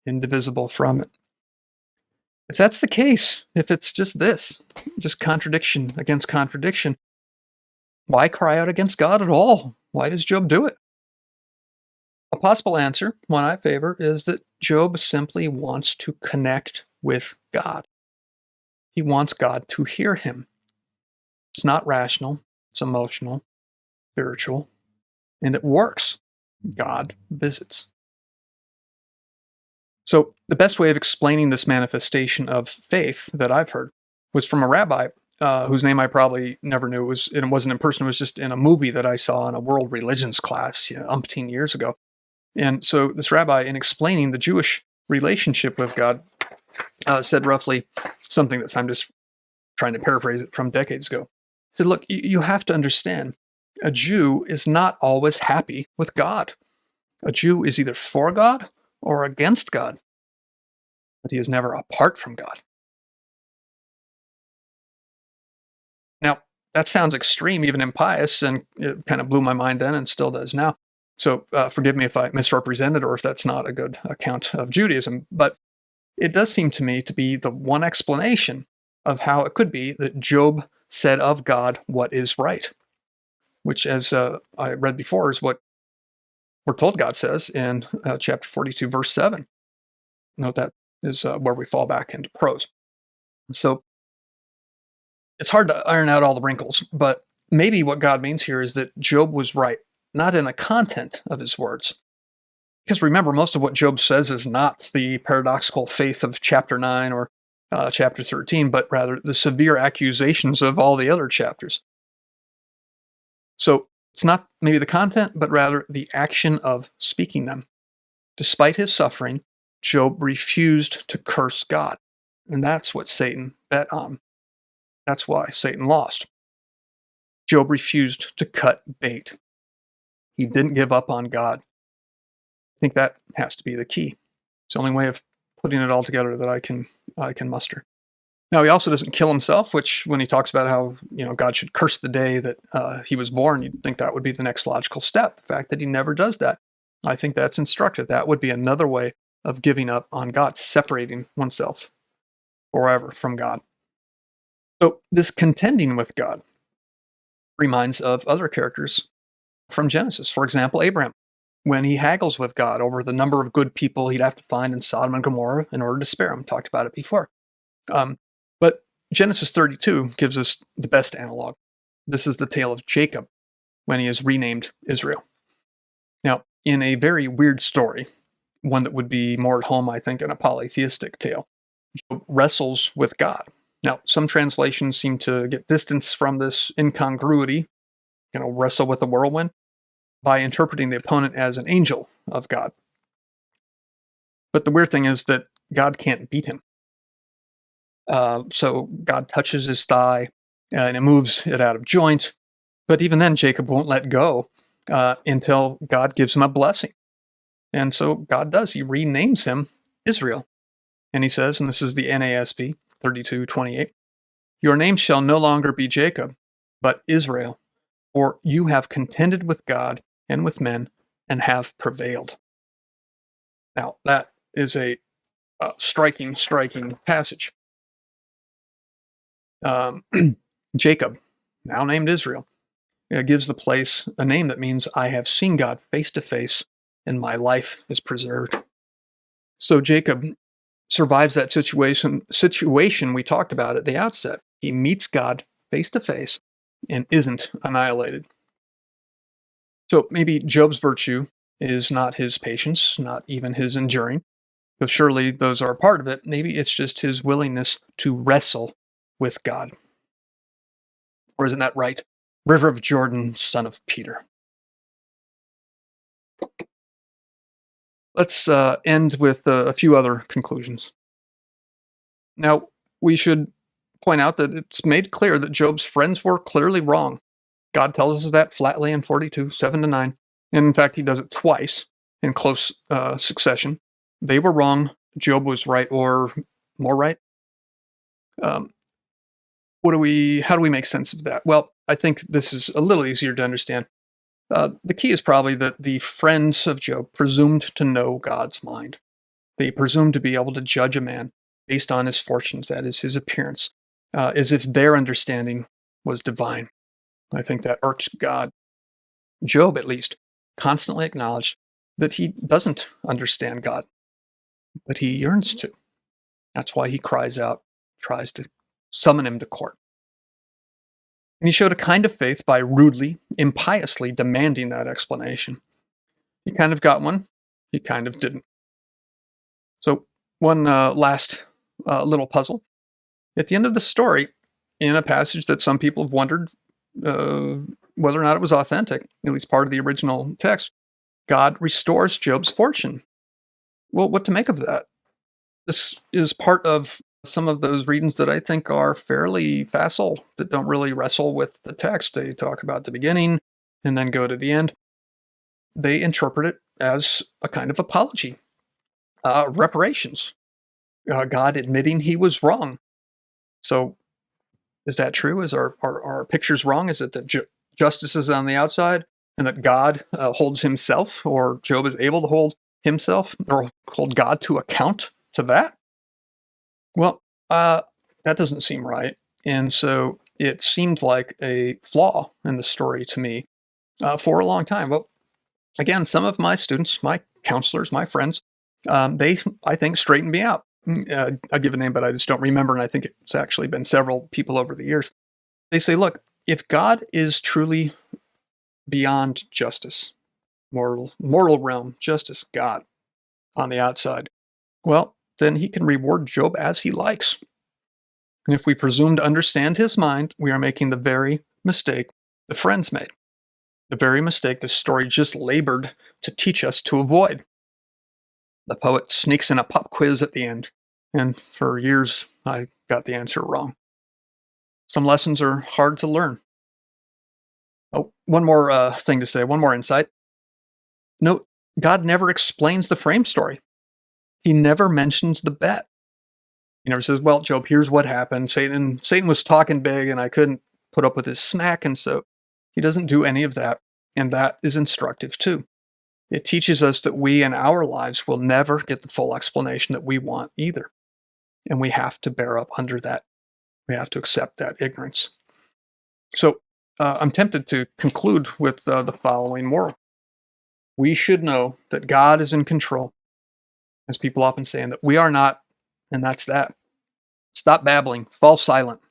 indivisible from it. If that's the case, if it's just this, just contradiction against contradiction, why cry out against God at all? Why does Job do it? A possible answer, one I favor, is that Job simply wants to connect with God. He wants God to hear him. It's not rational, it's emotional, spiritual, and it works. God visits. So the best way of explaining this manifestation of faith that I've heard was from a rabbi whose name I probably never knew. It wasn't in person, it was just in a movie that I saw in a world religions class, umpteen years ago. And so this rabbi, in explaining the Jewish relationship with God, said roughly something that I'm just trying to paraphrase it from decades ago. He said, look, you have to understand, a Jew is not always happy with God. A Jew is either for God or against God, but he is never apart from God. Now, that sounds extreme, even impious, and it kind of blew my mind then and still does now. So forgive me if I misrepresented or if that's not a good account of Judaism, but it does seem to me to be the one explanation of how it could be that Job said of God what is right, which, as I read before, is what we're told God says in chapter 42, verse 7. Note that is where we fall back into prose. So it's hard to iron out all the wrinkles, but maybe what God means here is that Job was right, not in the content of his words, Because remember, most of what Job says is not the paradoxical faith of chapter 9 or chapter 13, but rather the severe accusations of all the other chapters. So it's not maybe the content, but rather the action of speaking them. Despite his suffering, Job refused to curse God. And that's what Satan bet on. That's why Satan lost. Job refused to cut bait. He didn't give up on God. I think that has to be the key. It's the only way of putting it all together that I can muster. Now, he also doesn't kill himself, which when he talks about how God should curse the day that he was born, you'd think that would be the next logical step. The fact that he never does that, I think that's instructive. That would be another way of giving up on God, separating oneself forever from God. So this contending with God reminds of other characters from Genesis. For example, Abraham, when he haggles with God over the number of good people he'd have to find in Sodom and Gomorrah in order to spare him. Talked about it before. But Genesis 32 gives us the best analog. This is the tale of Jacob when he is renamed Israel. Now, in a very weird story, one that would be more at home, I think, in a polytheistic tale, Job wrestles with God. Now, some translations seem to get distance from this incongruity, wrestle with the whirlwind, by interpreting the opponent as an angel of God. But the weird thing is that God can't beat him. So God touches his thigh and it moves it out of joint. But even then, Jacob won't let go until God gives him a blessing. And so God does. He renames him Israel. And he says, and this is the NASB 32:28, "Your name shall no longer be Jacob, but Israel, for you have contended with God and with men and have prevailed." Now, that is a striking passage. Jacob, now named Israel, gives the place a name that means I have seen God face to face and my life is preserved. So Jacob survives that situation we talked about at the outset. He meets God face to face and isn't annihilated. So maybe Job's virtue is not his patience, not even his enduring, though surely those are a part of it. Maybe it's just his willingness to wrestle with God. Or isn't that right? River of Jordan, son of Peter. Let's end with a few other conclusions. Now, we should point out that it's made clear that Job's friends were clearly wrong. God tells us that flatly in 42, 7-9. And in fact, he does it twice in close succession. They were wrong. Job was right, or more right. How do we make sense of that? Well, I think this is a little easier to understand. The key is probably that the friends of Job presumed to know God's mind. They presumed to be able to judge a man based on his fortunes, that is, his appearance, as if their understanding was divine. I think that irked God. Job, at least, constantly acknowledged that he doesn't understand God, but he yearns to. That's why he cries out, tries to summon him to court. And he showed a kind of faith by rudely, impiously demanding that explanation. He kind of got one, he kind of didn't. So one last little puzzle. At the end of the story, in a passage that some people have wondered whether or not it was authentic, at least part of the original text, God restores Job's fortune. Well, what to make of that? This is part of some of those readings that I think are fairly facile, that don't really wrestle with the text. They talk about the beginning and then go to the end. They interpret it as a kind of apology, reparations, God admitting he was wrong. So is that true? Is our pictures wrong? Is it that justice is on the outside and that God holds himself, or Job is able to hold himself or hold God to account to that? Well, that doesn't seem right. And so it seemed like a flaw in the story to me for a long time. Well, again, some of my students, my counselors, my friends, they, I think, straightened me out. I'll give a name, but I just don't remember. And I think it's actually been several people over the years. They say, look, if God is truly beyond justice, mortal realm, just as God on the outside, well, then he can reward Job as he likes. And if we presume to understand his mind, we are making the very mistake the friends made, the very mistake the story just labored to teach us to avoid. The poet sneaks in a pop quiz at the end, and for years I got the answer wrong. Some lessons are hard to learn. Oh, one more thing to say, one more insight. Note, God never explains the frame story. He never mentions the bet. He never says, well, Job, here's what happened. Satan was talking big and I couldn't put up with his smack. And so he doesn't do any of that. And that is instructive too. It teaches us that we in our lives will never get the full explanation that we want either. And we have to bear up under that. We have to accept that ignorance. So I'm tempted to conclude with the following moral. We should know that God is in control, as people often say, and that we are not, and that's that. Stop babbling, fall silent.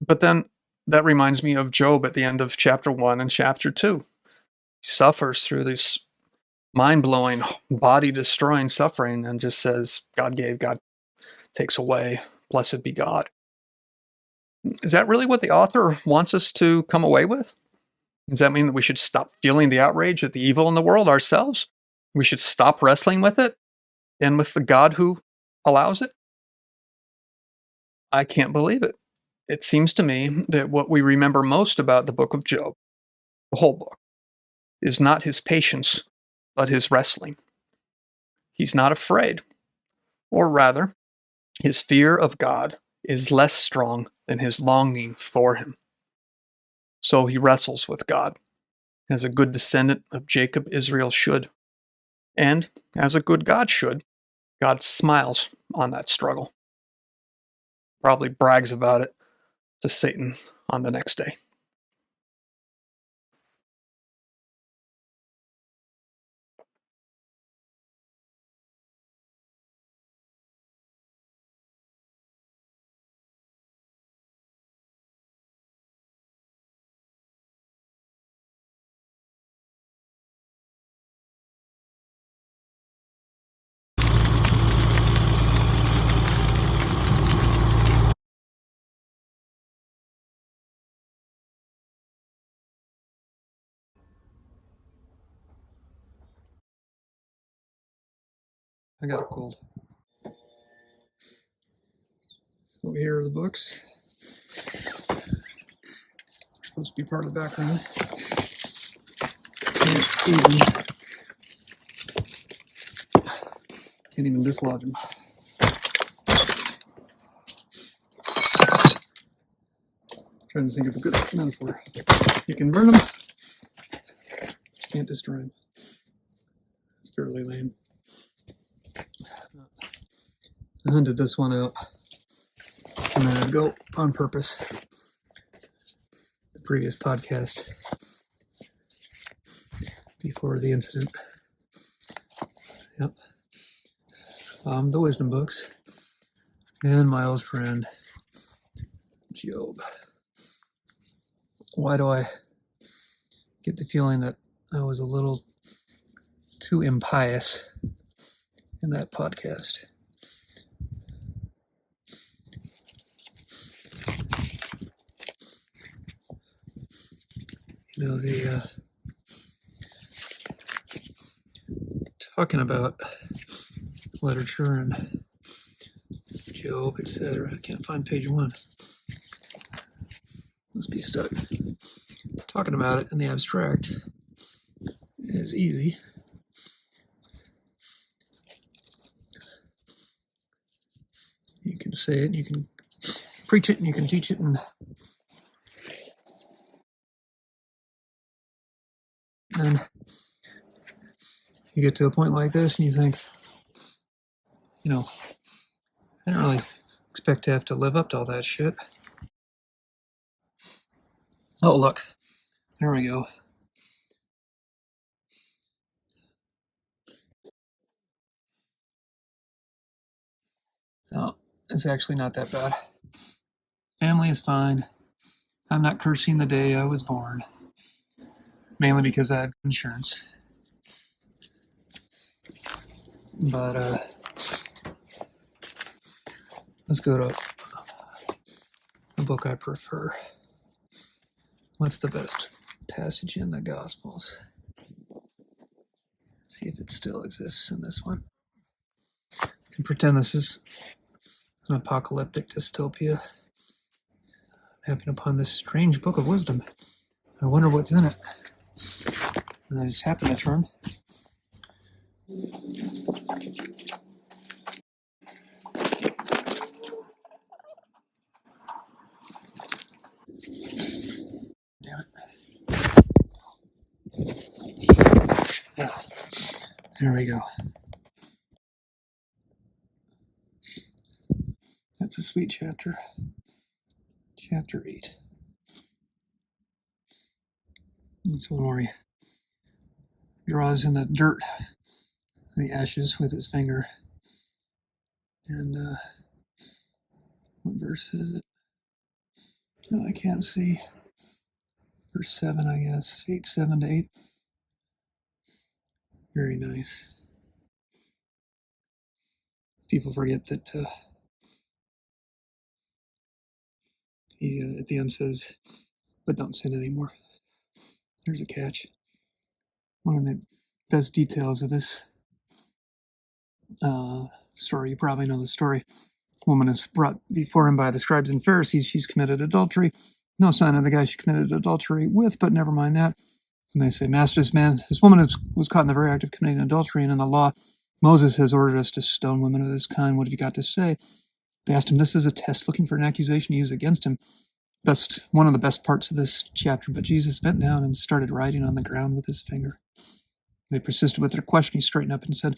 But then that reminds me of Job at the end of chapter 1 and chapter 2. He suffers through this mind-blowing, body-destroying suffering and just says, God gave, God takes away, blessed be God. Is that really what the author wants us to come away with? Does that mean that we should stop feeling the outrage at the evil in the world ourselves? We should stop wrestling with it and with the God who allows it? I can't believe it. It seems to me that what we remember most about the book of Job, the whole book, is not his patience, but his wrestling. He's not afraid, or rather, his fear of God is less strong than his longing for him. So he wrestles with God, as a good descendant of Jacob, Israel should. And as a good God should, God smiles on that struggle. Probably brags about it to Satan on the next day. I got a cold. So here are the books. They're supposed to be part of the background. Can't even dislodge them. Trying to think of a good metaphor. You can burn them, can't destroy them. It's fairly lame. I hunted this one out a minute ago on purpose. The previous podcast before the incident. Yep. The wisdom books and my old friend Job. Why do I get the feeling that I was a little too impious in that podcast? You know, the talking about literature and Job, etc. I can't find page 1. Must be stuck. Talking about it in the abstract is easy. You can say it, you can preach it, and you can teach it, and then you get to a point like this and you think, you know, I don't really expect to have to live up to all that shit. Oh, look. There we go. No, it's actually not that bad. Family is fine. I'm not cursing the day I was born. mainly because I have insurance. But let's go to the book I prefer. What's the best passage in the Gospels? Let's see if it still exists in this one. I can pretend this is an apocalyptic dystopia. I happen upon this strange book of wisdom. I wonder what's in it. And I just happen to turn. Damn it. Yeah. There we go. That's a sweet chapter. Chapter 8. It's one where he draws in the dirt, the ashes with his finger. And what verse is it? Oh, I can't see. Verse 7, I guess. 8, 7 to 8. Very nice. People forget that he at the end says, but don't sin anymore. There's a catch. One of the best details of this story, you probably know the story. A woman is brought before him by the scribes and Pharisees. She's committed adultery. No sign of the guy she committed adultery with, but never mind that. And they say, Master, this woman was caught in the very act of committing adultery, and in the law, Moses has ordered us to stone women of this kind. What have you got to say? They asked him, this is a test looking for an accusation to use against him. One of the best parts of this chapter, but Jesus bent down and started writing on the ground with his finger. They persisted with their question. He straightened up and said,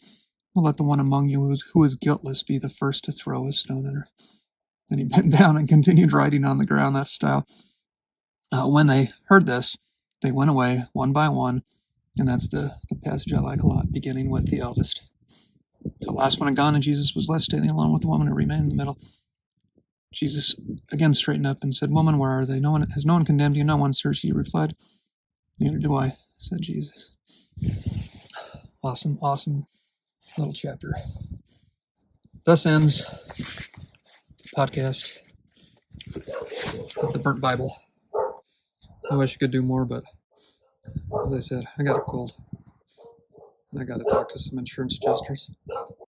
well, let the one among you who is guiltless be the first to throw a stone at her. Then he bent down and continued writing on the ground, that style. When they heard this, they went away one by one, and that's the passage I like a lot, beginning with the eldest. The last one had gone, and Jesus was left standing alone with the woman who remained in the middle. Jesus again straightened up and said, Woman, where are they? Has no one condemned you? No one, sir, she replied. Neither do I, said Jesus. Awesome little chapter. Thus ends podcast of the Burnt Bible. I wish I could do more, but as I said, I got a cold. And I got to talk to some insurance adjusters.